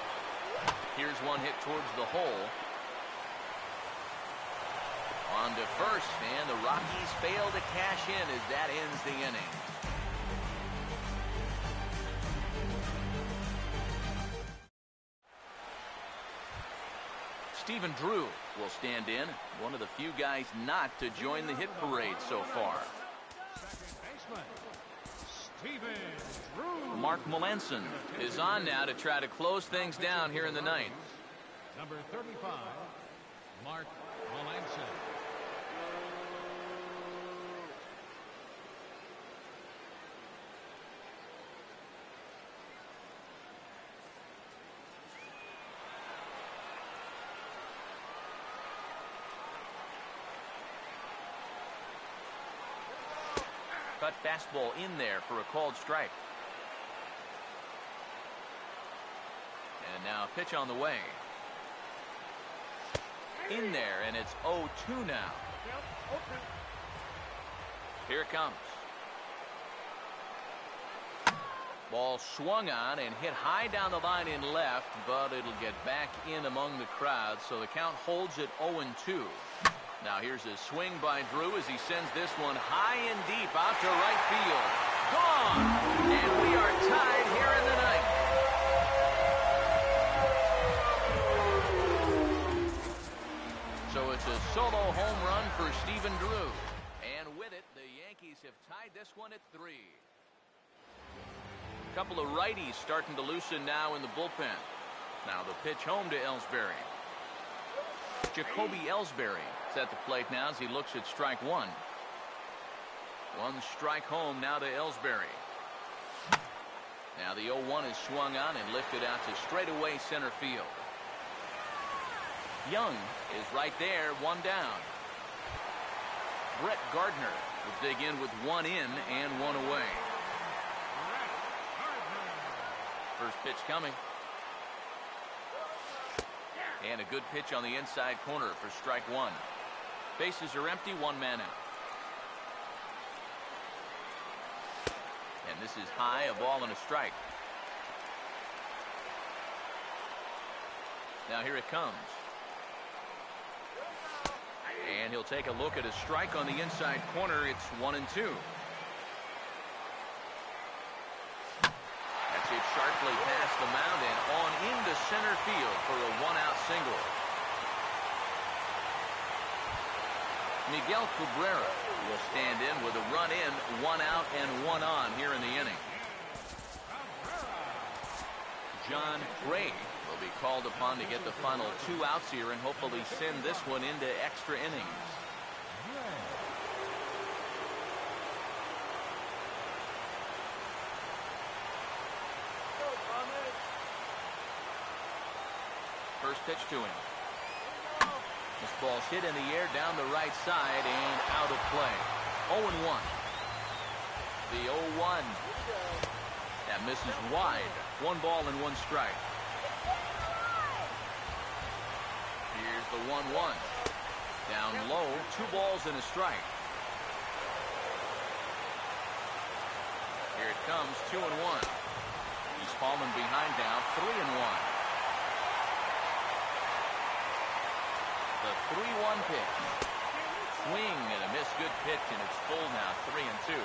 Here's one hit towards the hole. On to first, and the Rockies fail to cash in as that ends the inning. Stephen Drew will stand in, one of the few guys not to join the hit parade so far. Second baseman. Stephen Drew. Mark Melanson is on now to try to close things down here in the ninth. Number 35, Mark Melanson. Cut fastball in there for a called strike. And now a pitch on the way. In there, and it's 0-2 now. Here it comes. Ball swung on and hit high down the line in left, but it'll get back in among the crowd, so the count holds at 0-2. Now here's a swing by Drew as he sends this one high and deep out to right field. Gone! And we are tied here in the ninth. So it's a solo home run for Stephen Drew. And with it, the Yankees have tied this one at 3. A couple of righties starting to loosen now in the bullpen. Now the pitch home to Ellsbury. Jacoby Ellsbury is at the plate now as he looks at strike one. One strike home now to Ellsbury. Now the 0-1 is swung on and lifted out to straightaway center field. Young is right there, one down. Brett Gardner will dig in with one in and one away. First pitch coming. And a good pitch on the inside corner for strike one. Bases are empty, one man out. And this is high, a ball and a strike. Now here it comes. And he'll take a look at a strike on the inside corner. It's 1-2. That's it sharply past the mound and on into center field for a one-out single. Miguel Cabrera will stand in with a run in, one out and one on here in the inning. John Gray will be called upon to get the final 2 outs here and hopefully send this one into extra innings. First pitch to him. This ball's hit in the air down the right side and out of play. 0-1. The 0-1. That misses wide. 1 ball and 1 strike. Here's the 1-1. Down low, 2 balls and a strike. Here it comes, 2-1. He's fallen behind now, 3-1. The 3-1 pitch. Swing and a miss, good pitch, and it's full now, 3-2.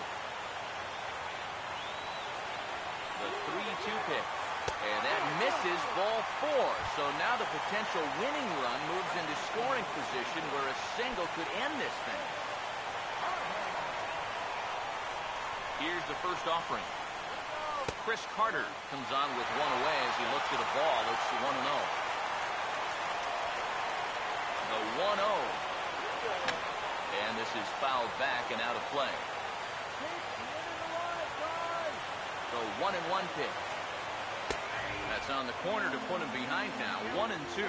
The 3-2 pitch. And that misses, ball 4. So now the potential winning run moves into scoring position where a single could end this thing. Here's the first offering. Chris Carter comes on with one away as he looks at a ball. It's 1-0. The 1-0. And this is fouled back and out of play. The 1-1 pitch. That's on the corner to put him behind now. 1-2.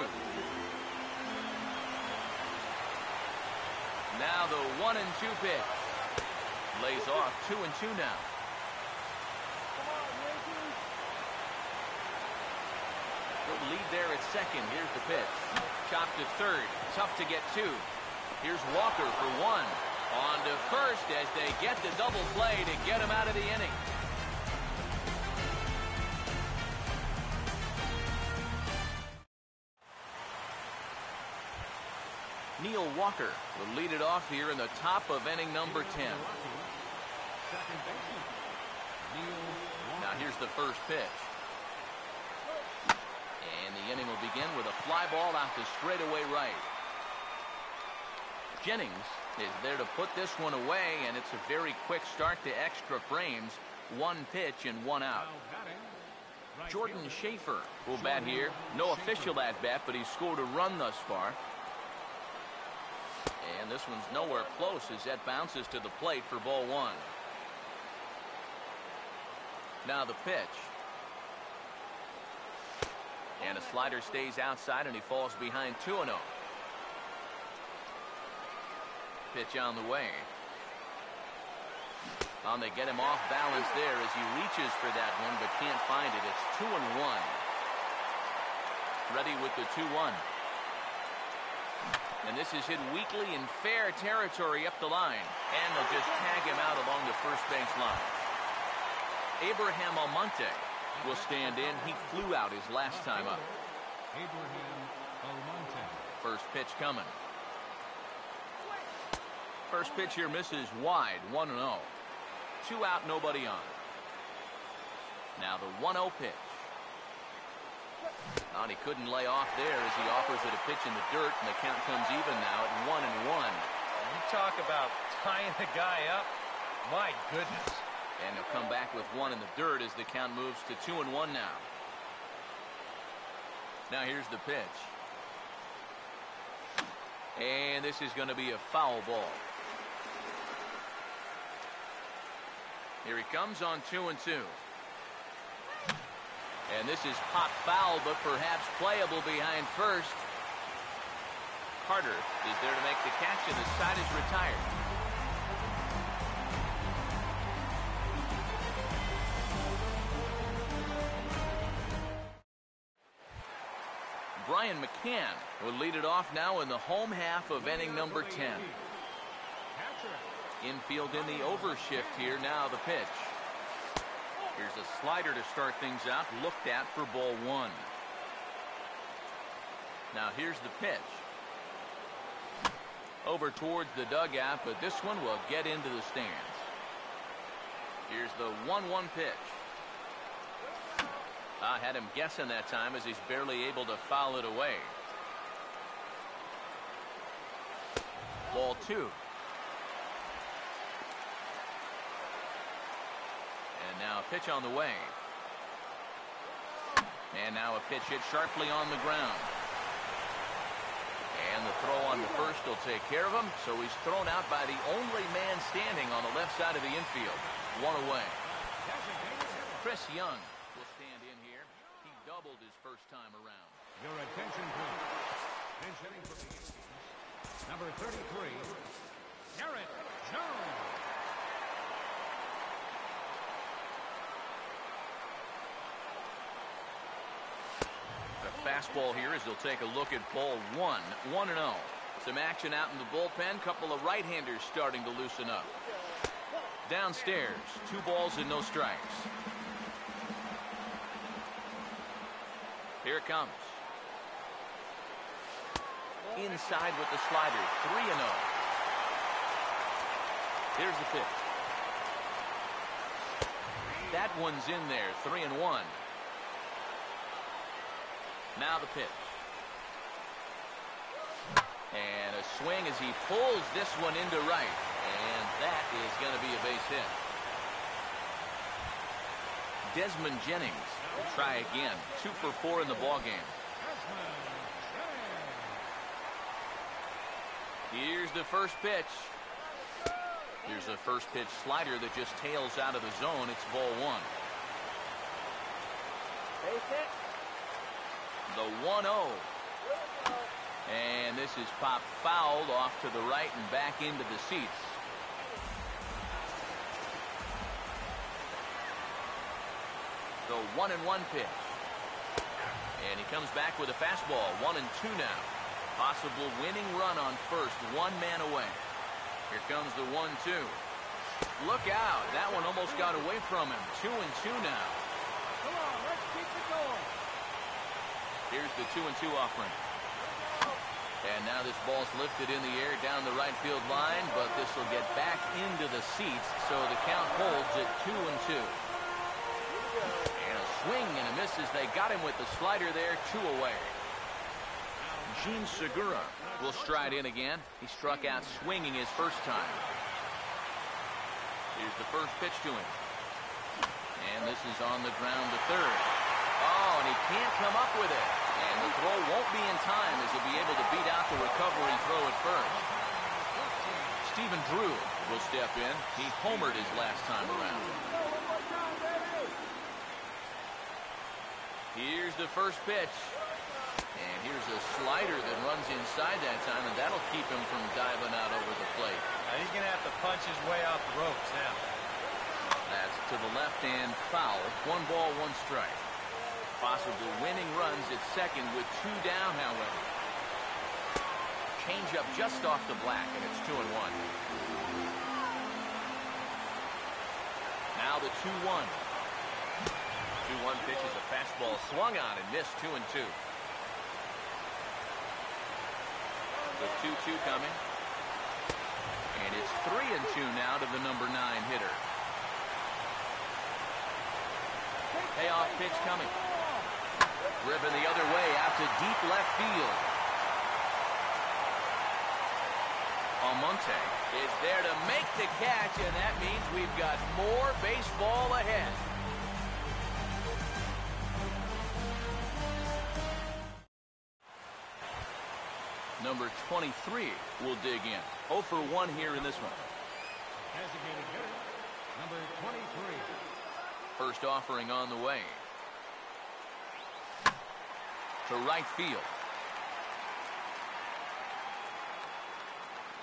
Now the 1-2 pitch. Lays off 2-2 now. Good lead there at second. Here's the pitch. Chopped to third. Tough to get 2. Here's Walker for 1. On to first as they get the double play to get him out of the inning. Neil Walker will lead it off here in the top of inning number 10. Now here's the first pitch. And the inning will begin with a fly ball out to straightaway right. Jennings is there to put this one away, and it's a very quick start to extra frames. 1 pitch and 1 out. Jordan Schaefer will bat here. No official at bat, but he's scored a run thus far. And this one's nowhere close as that bounces to the plate for ball 1. Now the pitch. And a slider stays outside and he falls behind 2-0. Pitch on the way. They get him off balance there as he reaches for that one but can't find it. It's 2-1. Ready with the 2-1. And this is hit weakly in fair territory up the line. And they'll just tag him out along the first base line. Abraham Almonte will stand in. He flew out his last time up. Abraham Almonte. First pitch coming. First pitch here misses wide. 1-0. 2 out, nobody on. Now the 1-0 pitch. And he couldn't lay off there as he offers it a pitch in the dirt, and the count comes even now at 1-1. You talk about tying the guy up. My goodness. And he'll come back with one in the dirt as the count moves to 2-1 now. Now here's the pitch. And this is going to be a foul ball. Here he comes on 2-2. And this is pop foul, but perhaps playable behind first. Carter is there to make the catch, and the side is retired. Brian McCann will lead it off now in the home half of inning number 10. Infield in the overshift here. Now the pitch. Here's a slider to start things out. Looked at for ball 1. Now here's the pitch. Over towards the dugout, but this one will get into the stands. Here's the 1-1 pitch. I had him guessing that time as he's barely able to foul it away. Ball 2. And now a pitch on the way. And now a pitch hit sharply on the ground. And the throw on the first will take care of him, so he's thrown out by the only man standing on the left side of the infield. 1 away. Chris Young will stand in here. He doubled his first time around. Your attention, please. Pinch hitting for the Yankees. Number 33, Garrett Jones. Fastball here as they'll take a look at ball 1. 1-0. Some action out in the bullpen. Couple of right-handers starting to loosen up. Downstairs, 2 balls and no strikes. Here it comes. Inside with the slider. 3-0. Here's the pitch. That one's in there. 3-1. Now the pitch. And a swing as he pulls this one into right. And that is going to be a base hit. Desmond Jennings will try again. 2 for 4 in the ballgame. Here's the first pitch. Here's a first pitch slider that just tails out of the zone. It's ball 1. Base hit. The 1-0. And this is popped fouled off to the right and back into the seats. The 1-1 pitch. And he comes back with a fastball. 1-2 now. Possible winning run on first. 1 man away. Here comes the 1-2. Look out. That one almost got away from him. 2-2 now. Come on, let's keep it going. Here's the 2-2 offering. And now this ball's lifted in the air down the right field line, but this will get back into the seats, so the count holds at 2-2. And a swing and a miss as they got him with the slider there. 2 away. Gene Segura will stride in again. He struck out swinging his first time. Here's the first pitch to him. And this is on the ground to third. Oh, and he can't come up with it. And the throw won't be in time as he'll be able to beat out the recovery throw at first. Stephen Drew will step in. He homered his last time around. Here's the first pitch. And here's a slider that runs inside that time, and that'll keep him from diving out over the plate. Now he's going to have to punch his way off the ropes now. That's to the left and foul. 1 ball, 1 strike. Possible winning runs at second with 2 down, however. Changeup just off the black, and it's 2-1. Now the 2-1. 2-1 pitch is a fastball swung on and missed. 2-2. The 2-2 coming. And it's 3-2 now to the number 9 hitter. Payoff pitch coming. Driven the other way out to deep left field. Almonte is there to make the catch, and that means we've got more baseball ahead. Number 23 will dig in. 0 for 1 here in this one. Designated hitter, number 23. First offering on the way. To right field.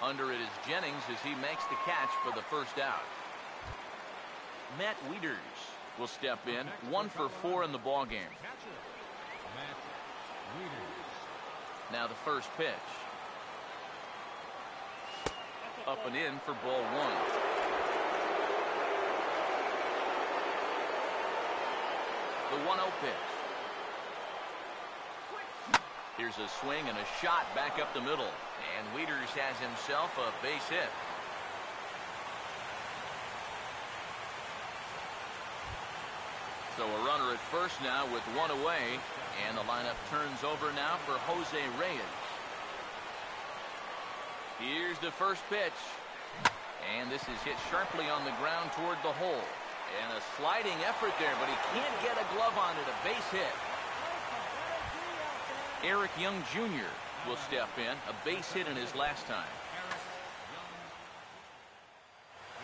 Under it is Jennings as he makes the catch for the first out. Matt Wieters will step in. 1 for 4 in the ball game. Catcher, Matt Wieters. Now the first pitch. Up and in for ball 1. The 1-0 pitch. Here's a swing and a shot back up the middle. And Wieters has himself a base hit. So a runner at first now with 1 away. And the lineup turns over now for Jose Reyes. Here's the first pitch. And this is hit sharply on the ground toward the hole. And a sliding effort there, but he can't get a glove on it. A base hit. Eric Young Jr. will step in. A base hit in his last time.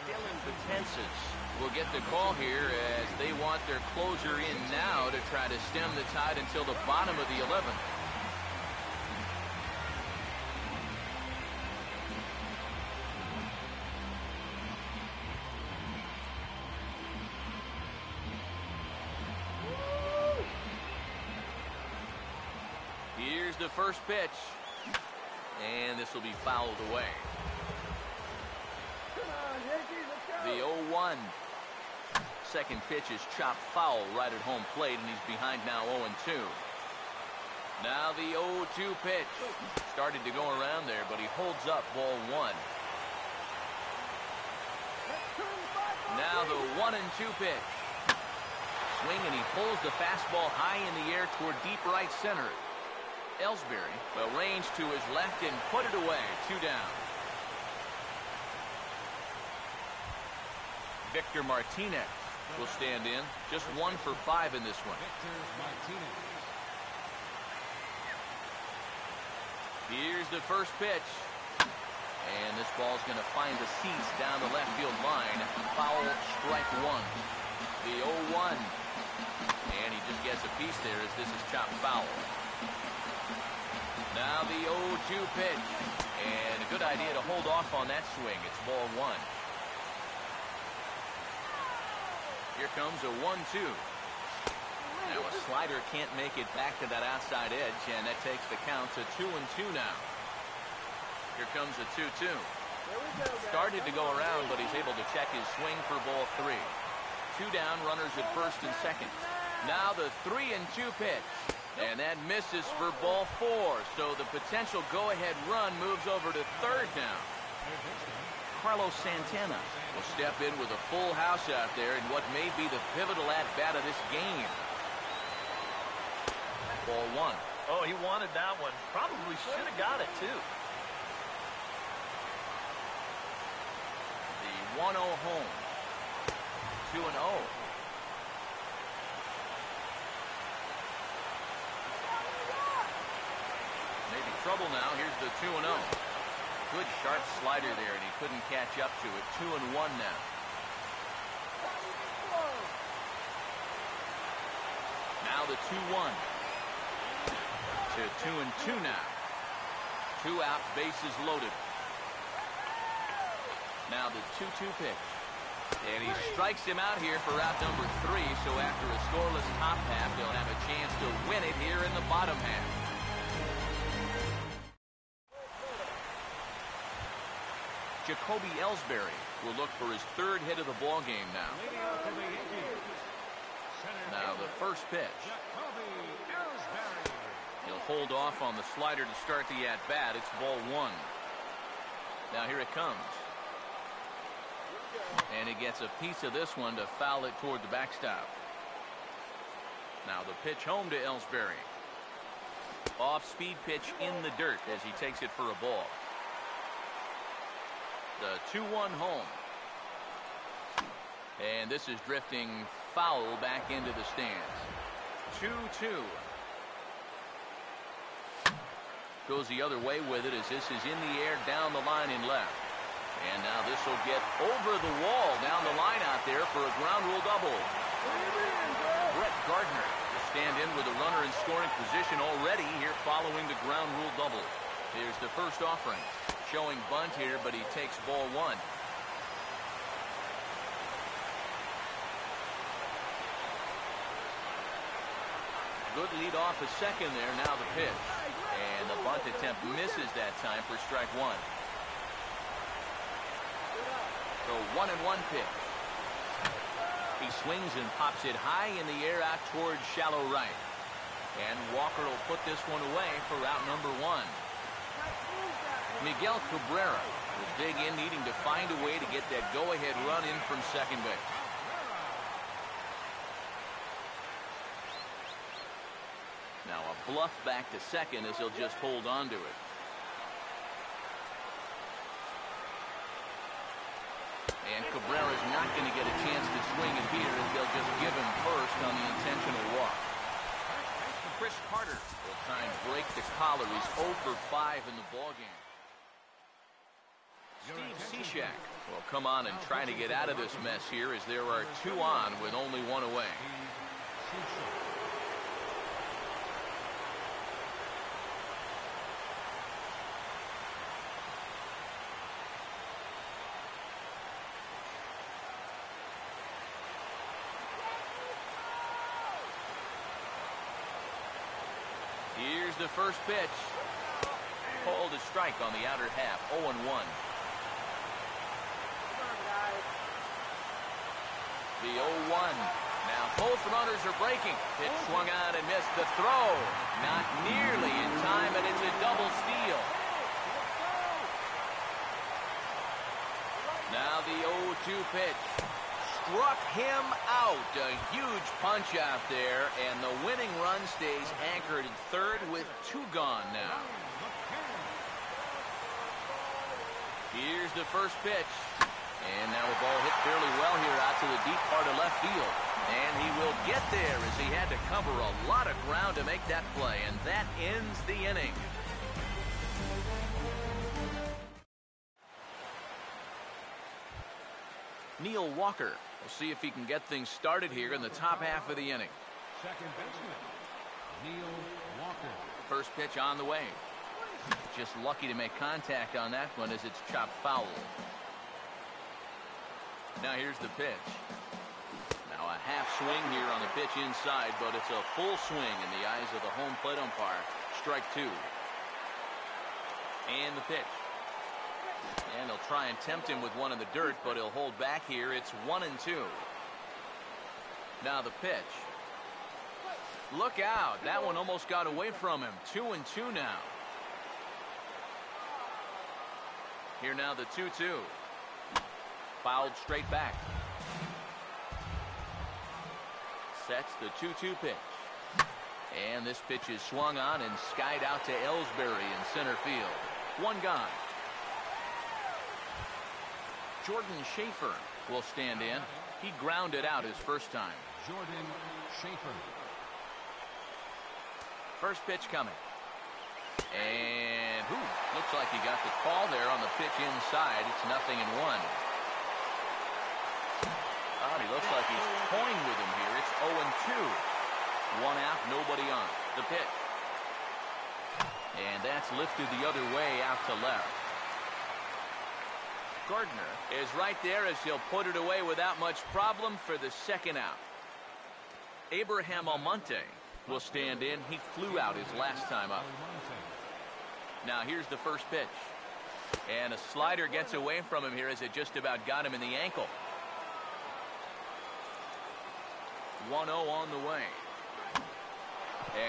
Dylan Betances will get the call here as they want their closer in now to try to stem the tide until the bottom of the 11th. Here's the first pitch. And this will be fouled away. The 0-1. Second pitch is chopped foul right at home plate, and he's behind now 0-2. Now the 0-2 pitch. Started to go around there, but he holds up ball 1. Now the 1-2 pitch. Swing, and he pulls the fastball high in the air toward deep right center. Ellsbury will range to his left and put it away. 2 down. Victor Martinez will stand in. Just 1 for 5 in this one. Victor Martinez. Here's the first pitch. And this ball's going to find the seats down the left field line. Foul, strike 1. The 0-1. And he just gets a piece there as this is chopped foul. Now the 0-2 pitch. And a good idea to hold off on that swing. It's ball 1. Here comes a 1-2. Now a slider can't make it back to that outside edge, and that takes the count to 2-2 now. Here comes a 2-2. Started to go around, but he's able to check his swing for ball 3. 2 down, runners at first and second. Now the 3-2 pitch. And that misses for ball 4. So the potential go-ahead run moves over to third now. Carlos Santana will step in with a full house out there in what may be the pivotal at-bat of this game. Ball 1. Oh, he wanted that one. Probably should have got it, too. The 1-0 home. 2-0. Maybe trouble now. Here's the 2-0. Good sharp slider there, and he couldn't catch up to it. 2-1 now. Now the 2-1. To 2-2 now. 2 out, bases loaded. Now the 2-2 pitch. And he strikes him out here for out number 3, so after a scoreless top half, they'll have a chance to win it here in the bottom half. Jacoby Ellsbury will look for his 3rd hit of the ball game now. Now the first pitch. He'll hold off on the slider to start the at-bat. It's ball 1. Now here it comes. And he gets a piece of this one to foul it toward the backstop. Now the pitch home to Ellsbury. Off-speed pitch in the dirt as he takes it for a ball. The 2-1 home. And this is drifting foul back into the stands. 2-2. Goes the other way with it as this is in the air down the line in left. And now this will get over the wall down the line out there for a ground rule double. Brett Gardner will stand in with a runner in scoring position already here following the ground rule double. Here's the first offering. Showing bunt here, but he takes ball 1. Good lead off a second there. Now the pitch. And the bunt attempt misses that time for strike 1. So 1-1 pitch. He swings and pops it high in the air out towards shallow right. And Walker will put this one away for out number 1. Miguel Cabrera will dig in, needing to find a way to get that go-ahead run in from second base. Now a bluff back to second as he'll just hold on to it. And Cabrera's not going to get a chance to swing it here as they'll just give him first on the intentional walk. Chris Carter will try and break the collar. He's 0 for 5 in the ballgame. Steve Cishek will come on and try to get out of this mess here as there are 2 on with only 1 away. Here's the first pitch. Called a strike on the outer half. 0-1. The 0-1. Now both runners are breaking. Pitch swung on and missed. The throw not nearly in time, and it's a double steal. Now the 0-2 pitch. Struck him out. A huge punch out there, and the winning run stays anchored in third with 2 gone now. Here's the first pitch. And now a ball hit fairly well here out to the deep part of left field. And he will get there as he had to cover a lot of ground to make that play. And that ends the inning. Neil Walker will see if he can get things started here in the top half of the inning. Second baseman, Neil Walker. First pitch on the way. Just lucky to make contact on that one as it's chopped foul. Now here's the pitch. Now a half swing here on the pitch inside, but it's a full swing in the eyes of the home plate umpire. Strike 2. And the pitch. And they'll try and tempt him with one in the dirt, but he'll hold back here. It's 1-2. Now the pitch. Look out. That one almost got away from him. 2-2 now. Here now the 2-2. Fouled straight back. Sets the 2-2 pitch. And this pitch is swung on and skied out to Ellsbury in center field. 1 gone. Jordan Schaefer will stand in. He grounded out his first time. Jordan Schaefer. First pitch coming. And looks like he got the call there on the pitch inside. It's 0-1. He looks like he's toying with him here. It's 0-2. 1 out, nobody on. The pitch. And that's lifted the other way out to left. Gardner is right there as he'll put it away without much problem for the second out. Abraham Almonte will stand in. He flew out his last time up. Now here's the first pitch. And a slider gets away from him here as it just about got him in the ankle. 1-0 on the way.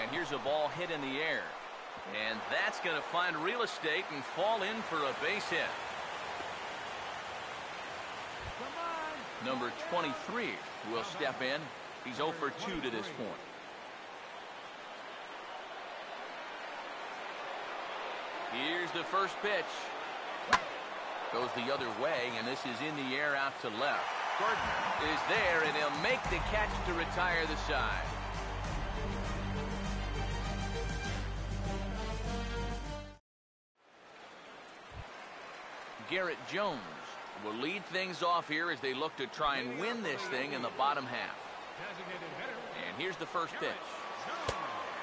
And here's a ball hit in the air. And that's going to find real estate and fall in for a base hit. Number 23 will step in. He's 0 for 2 to this point. Here's the first pitch. Goes the other way, and this is in the air out to left. Gardner is there, and he'll make the catch to retire the side. Garrett Jones will lead things off here as they look to try and win this thing in the bottom half. And here's the first pitch.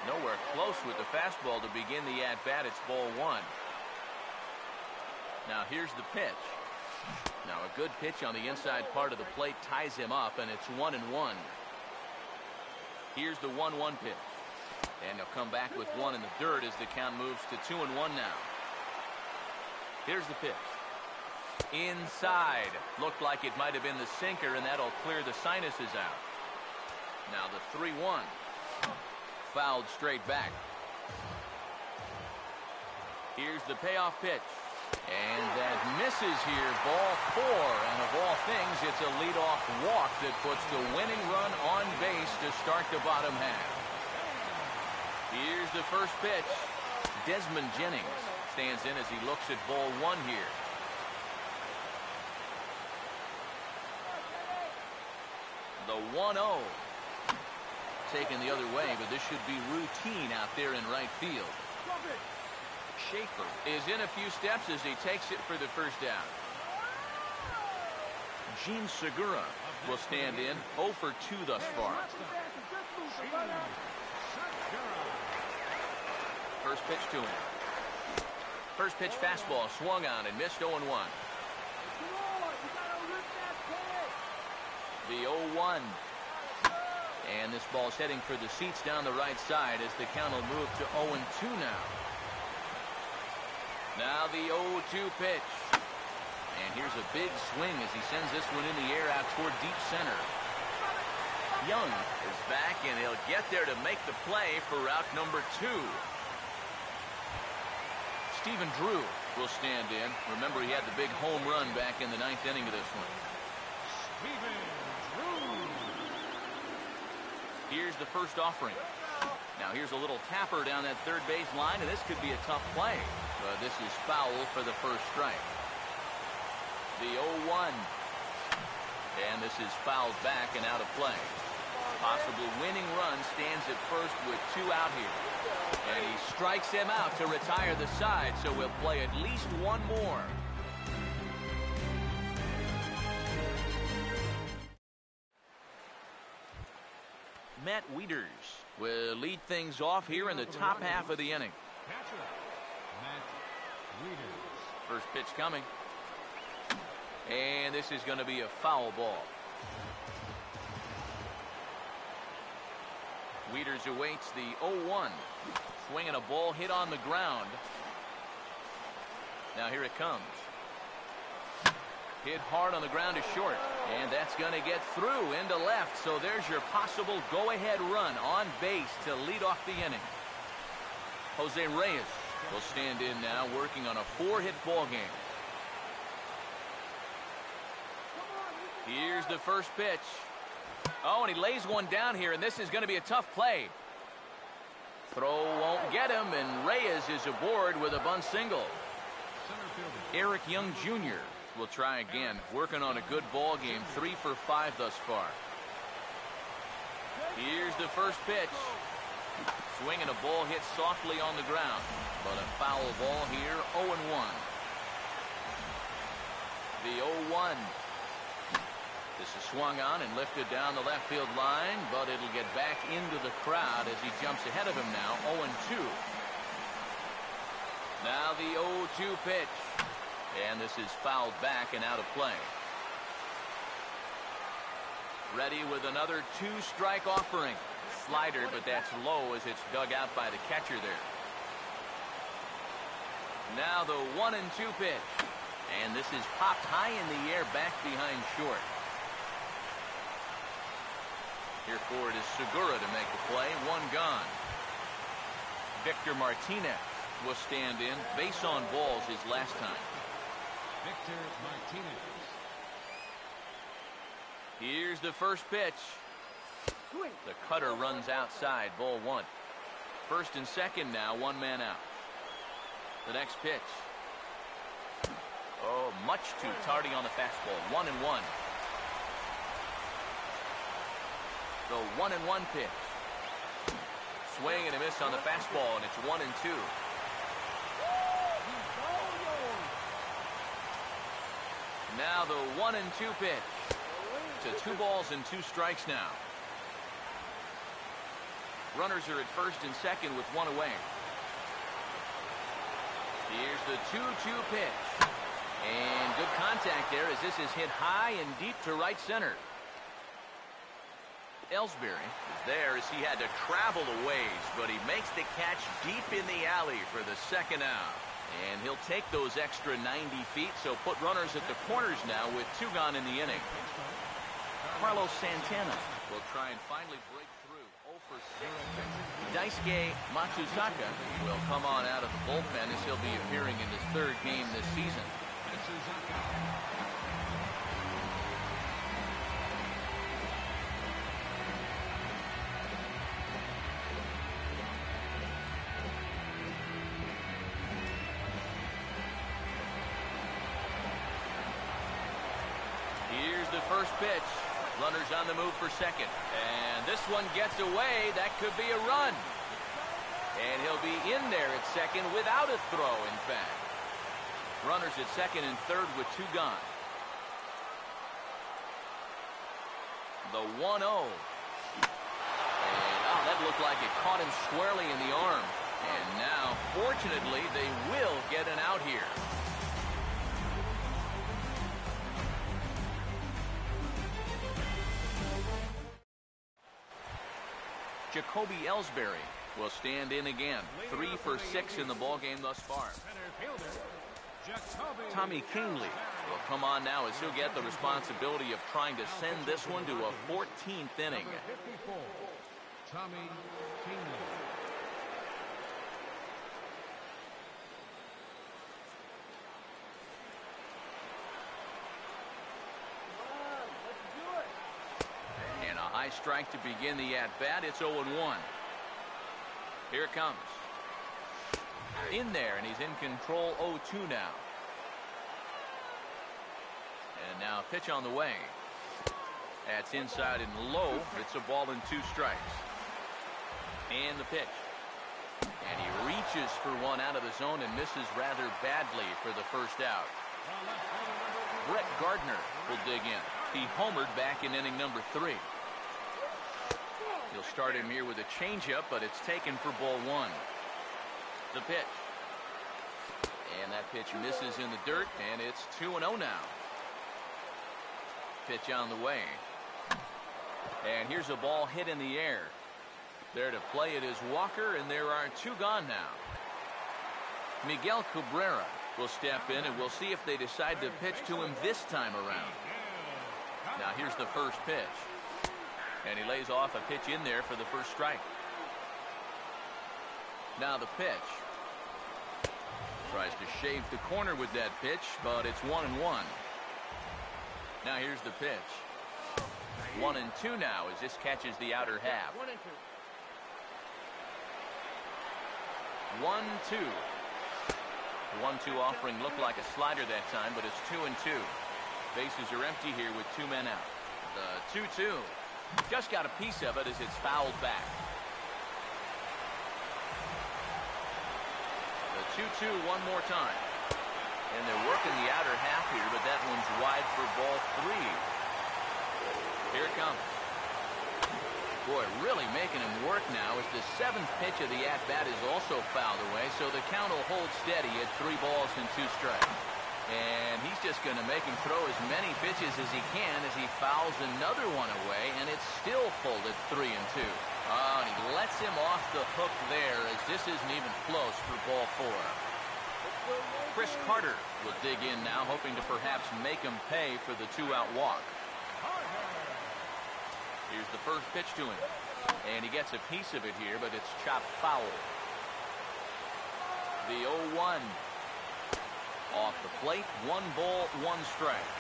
Nowhere close with the fastball to begin the at-bat. It's ball one. Now here's the pitch. Now a good pitch on the inside part of the plate ties him up, and it's 1-1. Here's the 1-1 pitch. And he'll come back with one in the dirt as the count moves to 2-1 now. Here's the pitch. Inside. Looked like it might have been the sinker, and that'll clear the sinuses out. Now the 3-1. Fouled straight back. Here's the payoff pitch. And that misses here. Ball 4. And of all things, it's a leadoff walk that puts the winning run on base to start the bottom half. Here's the first pitch. Desmond Jennings stands in as he looks at ball 1 here. The 1-0. Taken the other way, but this should be routine out there in right field. Schaefer is in a few steps as he takes it for the first out. Gene Segura will stand in. 0 for 2 thus far. First pitch to him. First pitch fastball swung on and missed. 0-1. The 0-1. And this ball's heading for the seats down the right side as the count will move to 0-2 now. Now the 0-2 pitch. And here's a big swing as he sends this one in the air out toward deep center. Young is back, and he'll get there to make the play for route number 2. Stephen Drew will stand in. Remember, he had the big home run back in the 9th inning of this one. Stephen Drew. Here's the first offering. Now here's a little tapper down that third base line, and this could be a tough play. But this is foul for the first strike. The 0-1. And this is fouled back and out of play. Possible winning run stands at first with 2 out here. And he strikes him out to retire the side, so we'll play at least one more. Matt Wieters will lead things off here in the top half of the inning. Catcher, Matt Wieters. First pitch coming. And this is going to be a foul ball. Wieters awaits the 0-1. Swinging a ball hit on the ground. Now here it comes. Hit hard on the ground to short. And that's going to get through into left. So there's your possible go-ahead run on base to lead off the inning. Jose Reyes will stand in now, working on a 4-hit ball game. Here's the first pitch. Oh, and he lays one down here, and this is going to be a tough play. Throw won't get him, and Reyes is aboard with a bunt single. Eric Young Jr. will try again, working on a good ball game, 3 for 5 thus far. Here's the first pitch. Swinging a ball hit softly on the ground, but a foul ball here, 0-1. The 0-1. This is swung on and lifted down the left field line, but it'll get back into the crowd as he jumps ahead of him now, 0-2. Now the 0-2 pitch. And this is fouled back and out of play. Ready with another 2-strike offering. Slider, but that's low as it's dug out by the catcher there. Now the 1-2 pitch. And this is popped high in the air back behind short. Here for it is Segura to make the play. One gone. Victor Martinez will stand in. Base on balls his last time. Victor Martinez. Here's the first pitch. The cutter runs outside. Ball 1. First and second now. One man out. The next pitch. Oh, much too tardy on the fastball. 1-1. The 1-1 pitch. Swing and a miss on the fastball, and it's 1-2. Now the 1-2 pitch. To 2 balls and 2 strikes now. Runners are at first and second with 1 away. Here's the 2-2 pitch. And good contact there as this is hit high and deep to right center. Ellsbury is there as he had to travel a ways, but he makes the catch deep in the alley for the second out. And he'll take those extra 90 feet, so put runners at the corners now with 2 gone in the inning. Carlos Santana will try and finally break through. 0 for 6. Daisuke Matsuzaka will come on out of the bullpen as he'll be appearing in his 3rd game this season. Here's the first pitch. Runners on the move for second. And this one gets away. That could be a run. And he'll be in there at second without a throw, in fact. Runners at second and third with 2 gone. The 1-0. And, that looked like it caught him squarely in the arm. And now, fortunately, they will get an out here. Jacoby Ellsbury will stand in again. 3 for 6 in the ballgame thus far. Tommy Kahnle will come on now as he'll get the responsibility of trying to send this one to a 14th inning. Tommy Kahnle. And a high strike to begin the at-bat. It's 0-1. Here it comes. In there, and he's in control. 0-2 now. And now a pitch on the way. That's inside and low. It's a ball and 2 strikes. And the pitch. And he reaches for one out of the zone and misses rather badly for the first out. Brett Gardner will dig in. He homered back in inning number 3. He'll start him here with a changeup, but it's taken for ball 1. The pitch. And that pitch misses in the dirt, and it's 2-0 now. Pitch on the way. And here's a ball hit in the air. There to play it is Walker, and there are 2 gone now. Miguel Cabrera will step in, and we'll see if they decide to pitch to him this time around. Now here's the first pitch. And he lays off a pitch in there for the first strike. Now the pitch. Tries to shave the corner with that pitch, but it's 1-1. Now here's the pitch. 1-2 now as this catches the outer half. 1-2. The 1-2 offering looked like a slider that time, but it's 2-2. Bases are empty here with 2 men out. The 2-2. Just got a piece of it as it's fouled back. The 2-2 one more time. And they're working the outer half here, but that one's wide for ball 3. Here it comes. Boy, really making him work now as the 7th pitch of the at-bat is also fouled away, so the count will hold steady at 3 balls and 2 strikes. And he's just going to make him throw as many pitches as he can as he fouls another one away, and it's still full at 3-2. Oh, and he lets him off the hook there as this isn't even close for ball 4. Chris Carter will dig in now, hoping to perhaps make him pay for the 2-out walk. Here's the first pitch to him, and he gets a piece of it here, but it's chopped foul. The 0-1. Off the plate, 1 ball, 1 strike.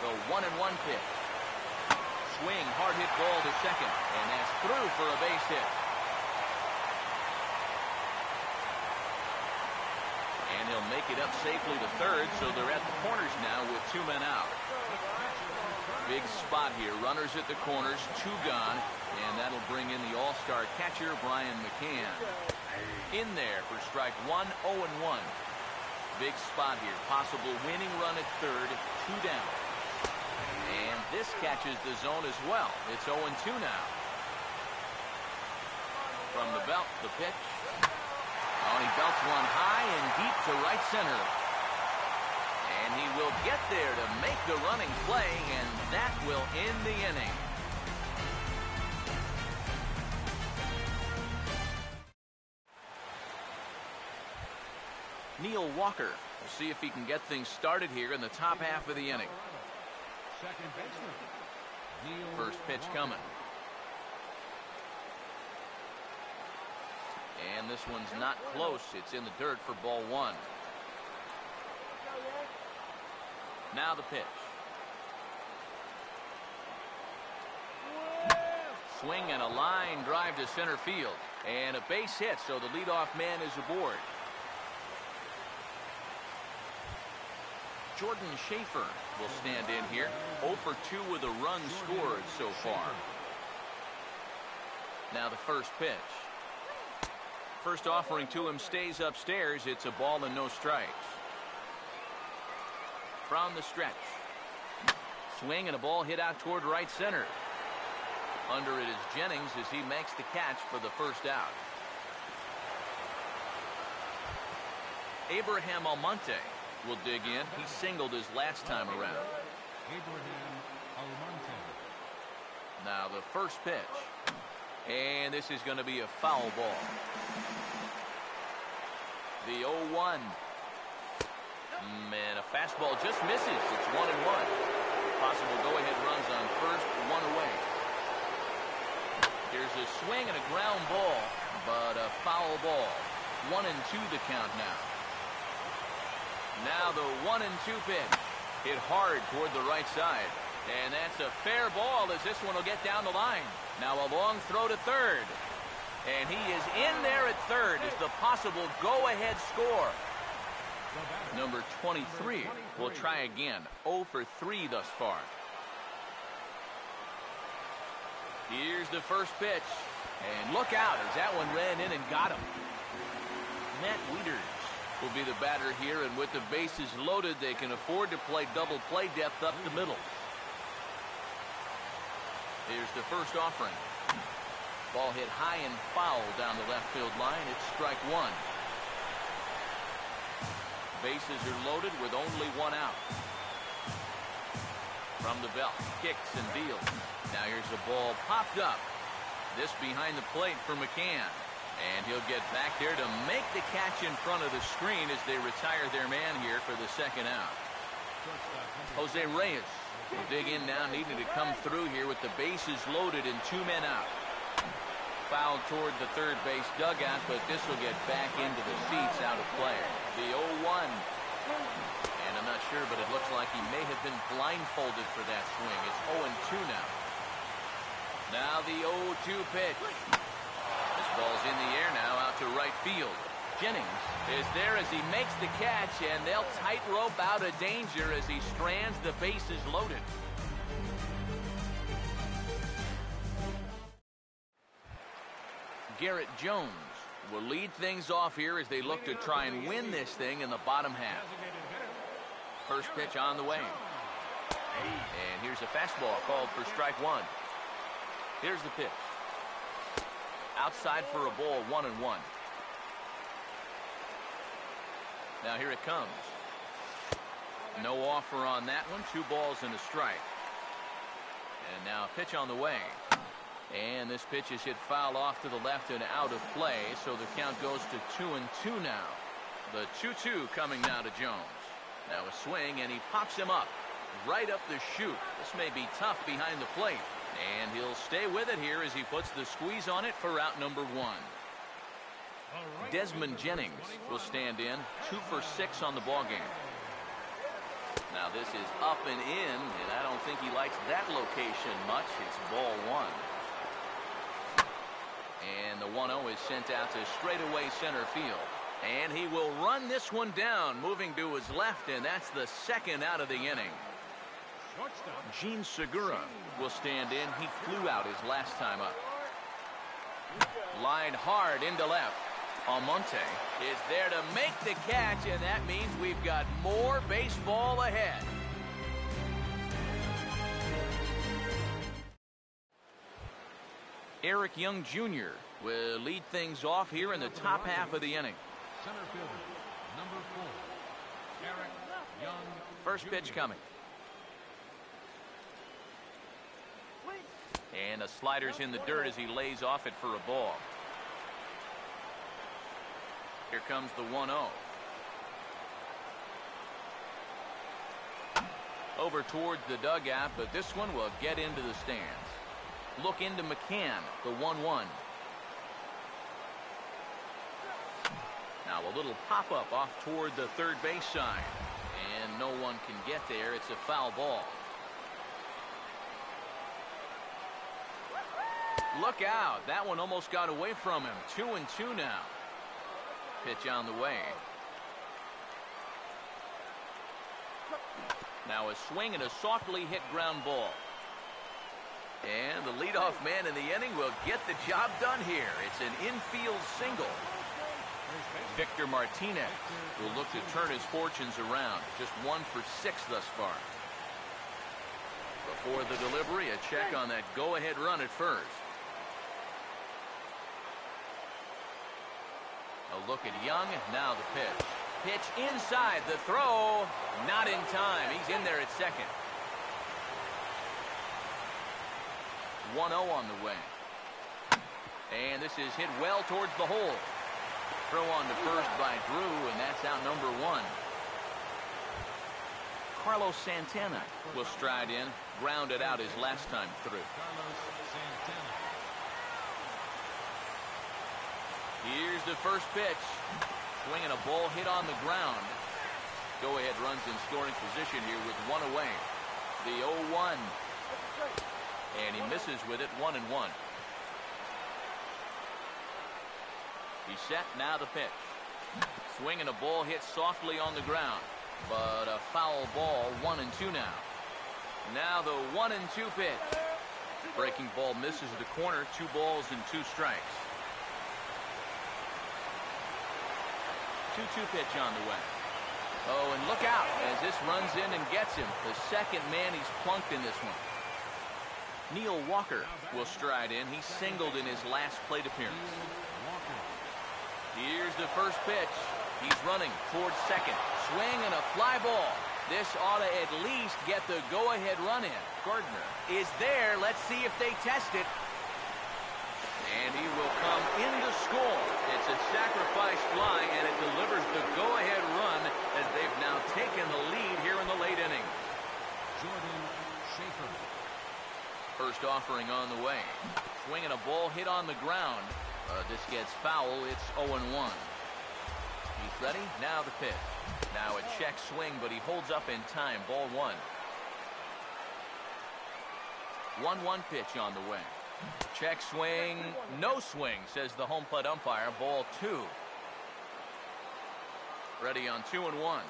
The 1-1 pitch. Swing, hard hit ball to second, and that's through for a base hit. And he'll make it up safely to third, so they're at the corners now with 2 men out. Big spot here, runners at the corners, 2 gone, and that'll bring in the all-star catcher, Brian McCann. In there for strike 1, 0-1. Big spot here, possible winning run at third, 2 down. And this catches the zone as well. It's 0-2 now. From the belt, the pitch. Oh, he belts one high and deep to right center. And he will get there to make the running play, and that will end the inning. Neil Walker will see if he can get things started here in the top half of the inning. Second baseman, Neil First pitch coming. And this one's not close. It's in the dirt for ball 1. Now the pitch. Swing and a line drive to center field. And a base hit, so the leadoff man is aboard. Jordan Schaefer will stand in here. 0 for 2 with a run scored so far. Now the first pitch. First offering to him stays upstairs. It's a ball and no strikes. From the stretch. Swing and a ball hit out toward right center. Under it is Jennings as he makes the catch for the first out. Abraham Almonte will dig in. He singled his last time around. Abraham Almonte. Now the first pitch. And this is going to be a foul ball. The 0-1. Man, a fastball just misses. It's 1-1. Possible go-ahead runs on first, 1 away. Here's a swing and a ground ball, but a foul ball. 1-2 the count now. Now the 1-2 pitch. Hit hard toward the right side. And that's a fair ball as this one will get down the line. Now a long throw to third. And he is in there at third as the possible go-ahead score. Number 23 will try again. 0 for 3 thus far. Here's the first pitch. And look out as that one ran in and got him. Matt Wieters will be the batter here, and with the bases loaded, they can afford to play double play depth up the middle. Here's the first offering. Ball hit high and foul down the left field line. It's strike 1. Bases are loaded with only 1 out. From the belt, kicks and deals. Now here's a ball popped up. This behind the plate for McCann. And he'll get back there to make the catch in front of the screen as they retire their man here for the second out. Jose Reyes will dig in now, needing to come through here with the bases loaded and 2 men out. Fouled toward the third base dugout, but this will get back into the seats out of play. The 0-1. And I'm not sure, but it looks like he may have been blindfolded for that swing. It's 0-2 now. Now the 0-2 pitch. This ball's in the air now out to right field. Jennings is there as he makes the catch, and they'll tightrope out of danger as he strands the bases loaded. Garrett Jones will lead things off here as they look to try and win this thing in the bottom half. First pitch on the way. And here's a fastball called for strike 1. Here's the pitch. Outside for a ball, 1-1. Now here it comes. No offer on that one. 2 balls and a strike. And now pitch on the way. And this pitch is hit foul off to the left and out of play, so the count goes to 2-2 now. The 2-2 coming now to Jones. Now a swing, and he pops him up right up the chute. This may be tough behind the plate, and he'll stay with it here as he puts the squeeze on it for out number 1. Desmond Jennings will stand in, 2 for 6 on the ball game. Now this is up and in, and I don't think he likes that location much. It's ball 1. And the 1-0 is sent out to straightaway center field. And he will run this one down, moving to his left, and that's the second out of the inning. Gene Segura will stand in. He flew out his last time up. Line hard into left. Almonte is there to make the catch, and that means we've got more baseball ahead. Eric Young Jr. will lead things off here in the top half of the inning. Center fielder, number 4, Eric Young. First pitch coming. And the slider's in the dirt as he lays off it for a ball. Here comes the 1-0. Over towards the dugout, but this one will get into the stands. Look into McCann, the 1-1. Now a little pop-up off toward the third base side. And no one can get there. It's a foul ball. Look out. That one almost got away from him. 2-2 now. Pitch on the way. Now a swing and a softly hit ground ball. And the leadoff man in the inning will get the job done here. It's an infield single. Victor Martinez will look to turn his fortunes around. Just 1 for 6 thus far. Before the delivery, a check on that go-ahead run at first. A look at Young. Now the pitch. Pitch inside. The throw. Not in time. He's in there at second. 1-0 on the way. And this is hit well towards the hole. Throw on to first by Drew, and that's out number 1. Carlos Santana will stride in. Grounded out his last time through. Here's the first pitch. Swinging a ball hit on the ground. Go-ahead runs in scoring position here with 1 away. The 0-1. And he misses with it. 1-1. He's set. Now the pitch. Swinging a ball hit softly on the ground. But a foul ball. 1-2 now. Now the 1-2 pitch. Breaking ball misses the corner. 2 balls and 2 strikes. 2-2 pitch on the way. Oh, and look out as this runs in and gets him. The second man he's plunked in this one. Neil Walker will stride in. He singled in his last plate appearance. Here's the first pitch. He's running towards second. Swing and a fly ball. This ought to at least get the go-ahead run in. Gardner is there. Let's see if they test it. And he will come in to score. It's a sacrifice fly, and it delivers the go-ahead run as they've now taken the lead here in the late inning. Jordan Schaefer. First offering on the way. Swinging a ball hit on the ground. This gets foul. It's 0-1. He's ready. Now the pitch. Now a check swing, but he holds up in time. Ball 1. 1-1 pitch on the way. Check swing. No swing, says the home plate umpire. Ball 2. Ready on 2-1.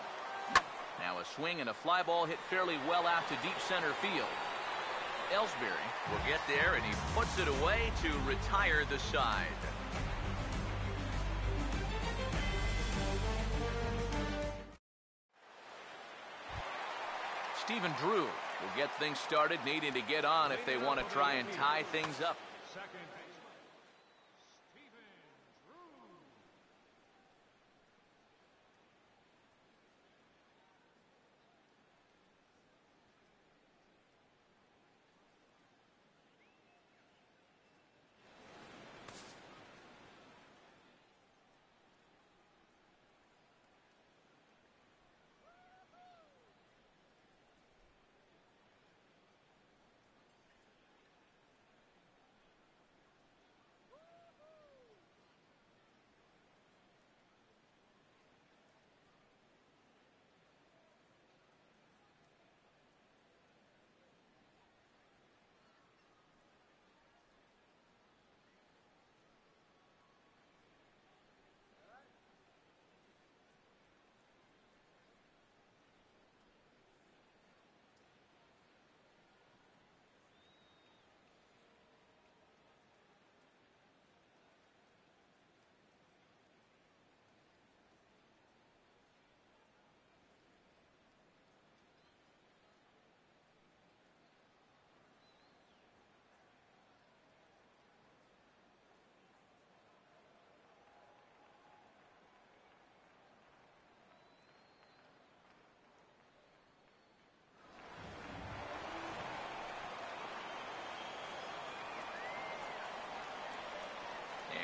Now a swing and a fly ball hit fairly well out to deep center field. Ellsbury will get there, and he puts it away to retire the side. Stephen Drew will get things started, needing to get on if they want to try and tie things up. Second baseman, Stephen Drew.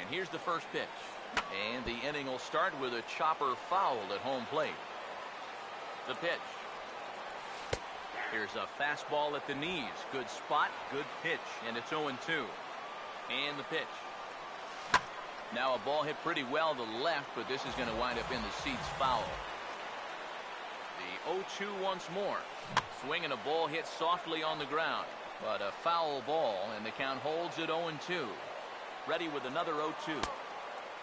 here's the first pitch. And the inning will start with a chopper foul at home plate. The pitch. Here's a fastball at the knees. Good spot, good pitch, and it's 0-2. And the pitch. Now a ball hit pretty well to the left, but this is going to wind up in the seats foul. The 0-2 once more. Swinging a ball hit softly on the ground, but a foul ball, and the count holds at 0-2. Ready with another 0-2.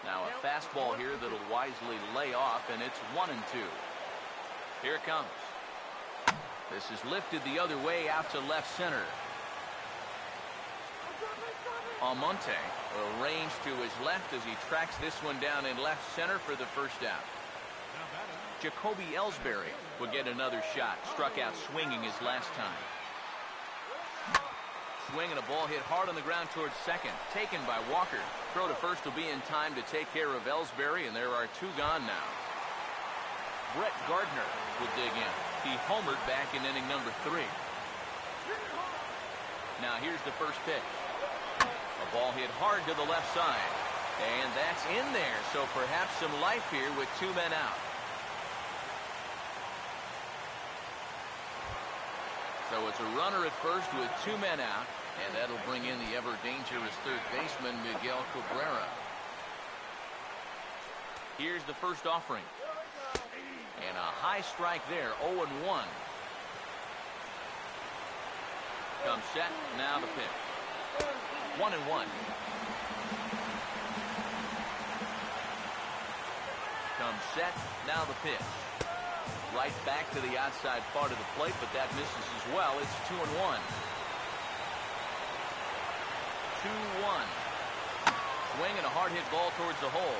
Now a fastball here that'll wisely lay off, and it's 1-2. Here it comes. This is lifted the other way out to left center. Almonte arranged to his left as he tracks this one down in left center for the first out. Jacoby Ellsbury will get another shot. Struck out swinging his last time. Swinging a ball hit hard on the ground towards second. Taken by Walker. Throw to first will be in time to take care of Ellsbury, and there are 2 gone now. Brett Gardner will dig in. He homered back in inning number 3. Now here's the first pitch. A ball hit hard to the left side. And that's in there, so perhaps some life here with 2 men out. So it's a runner at first with 2 men out, and that'll bring in the ever-dangerous third baseman, Miguel Cabrera. Here's the first offering. And a high strike there, 0-1. Comes set, now the pitch. 1-1. Comes set, now the pitch. Right back to the outside part of the plate, but that misses as well. It's 2-1. 2-1. Swinging a hard hit ball towards the hole.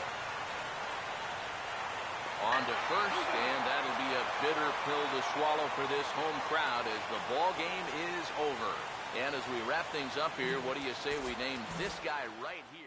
On to first, and that'll be a bitter pill to swallow for this home crowd as the ball game is over. And as we wrap things up here, what do you say we name this guy right here?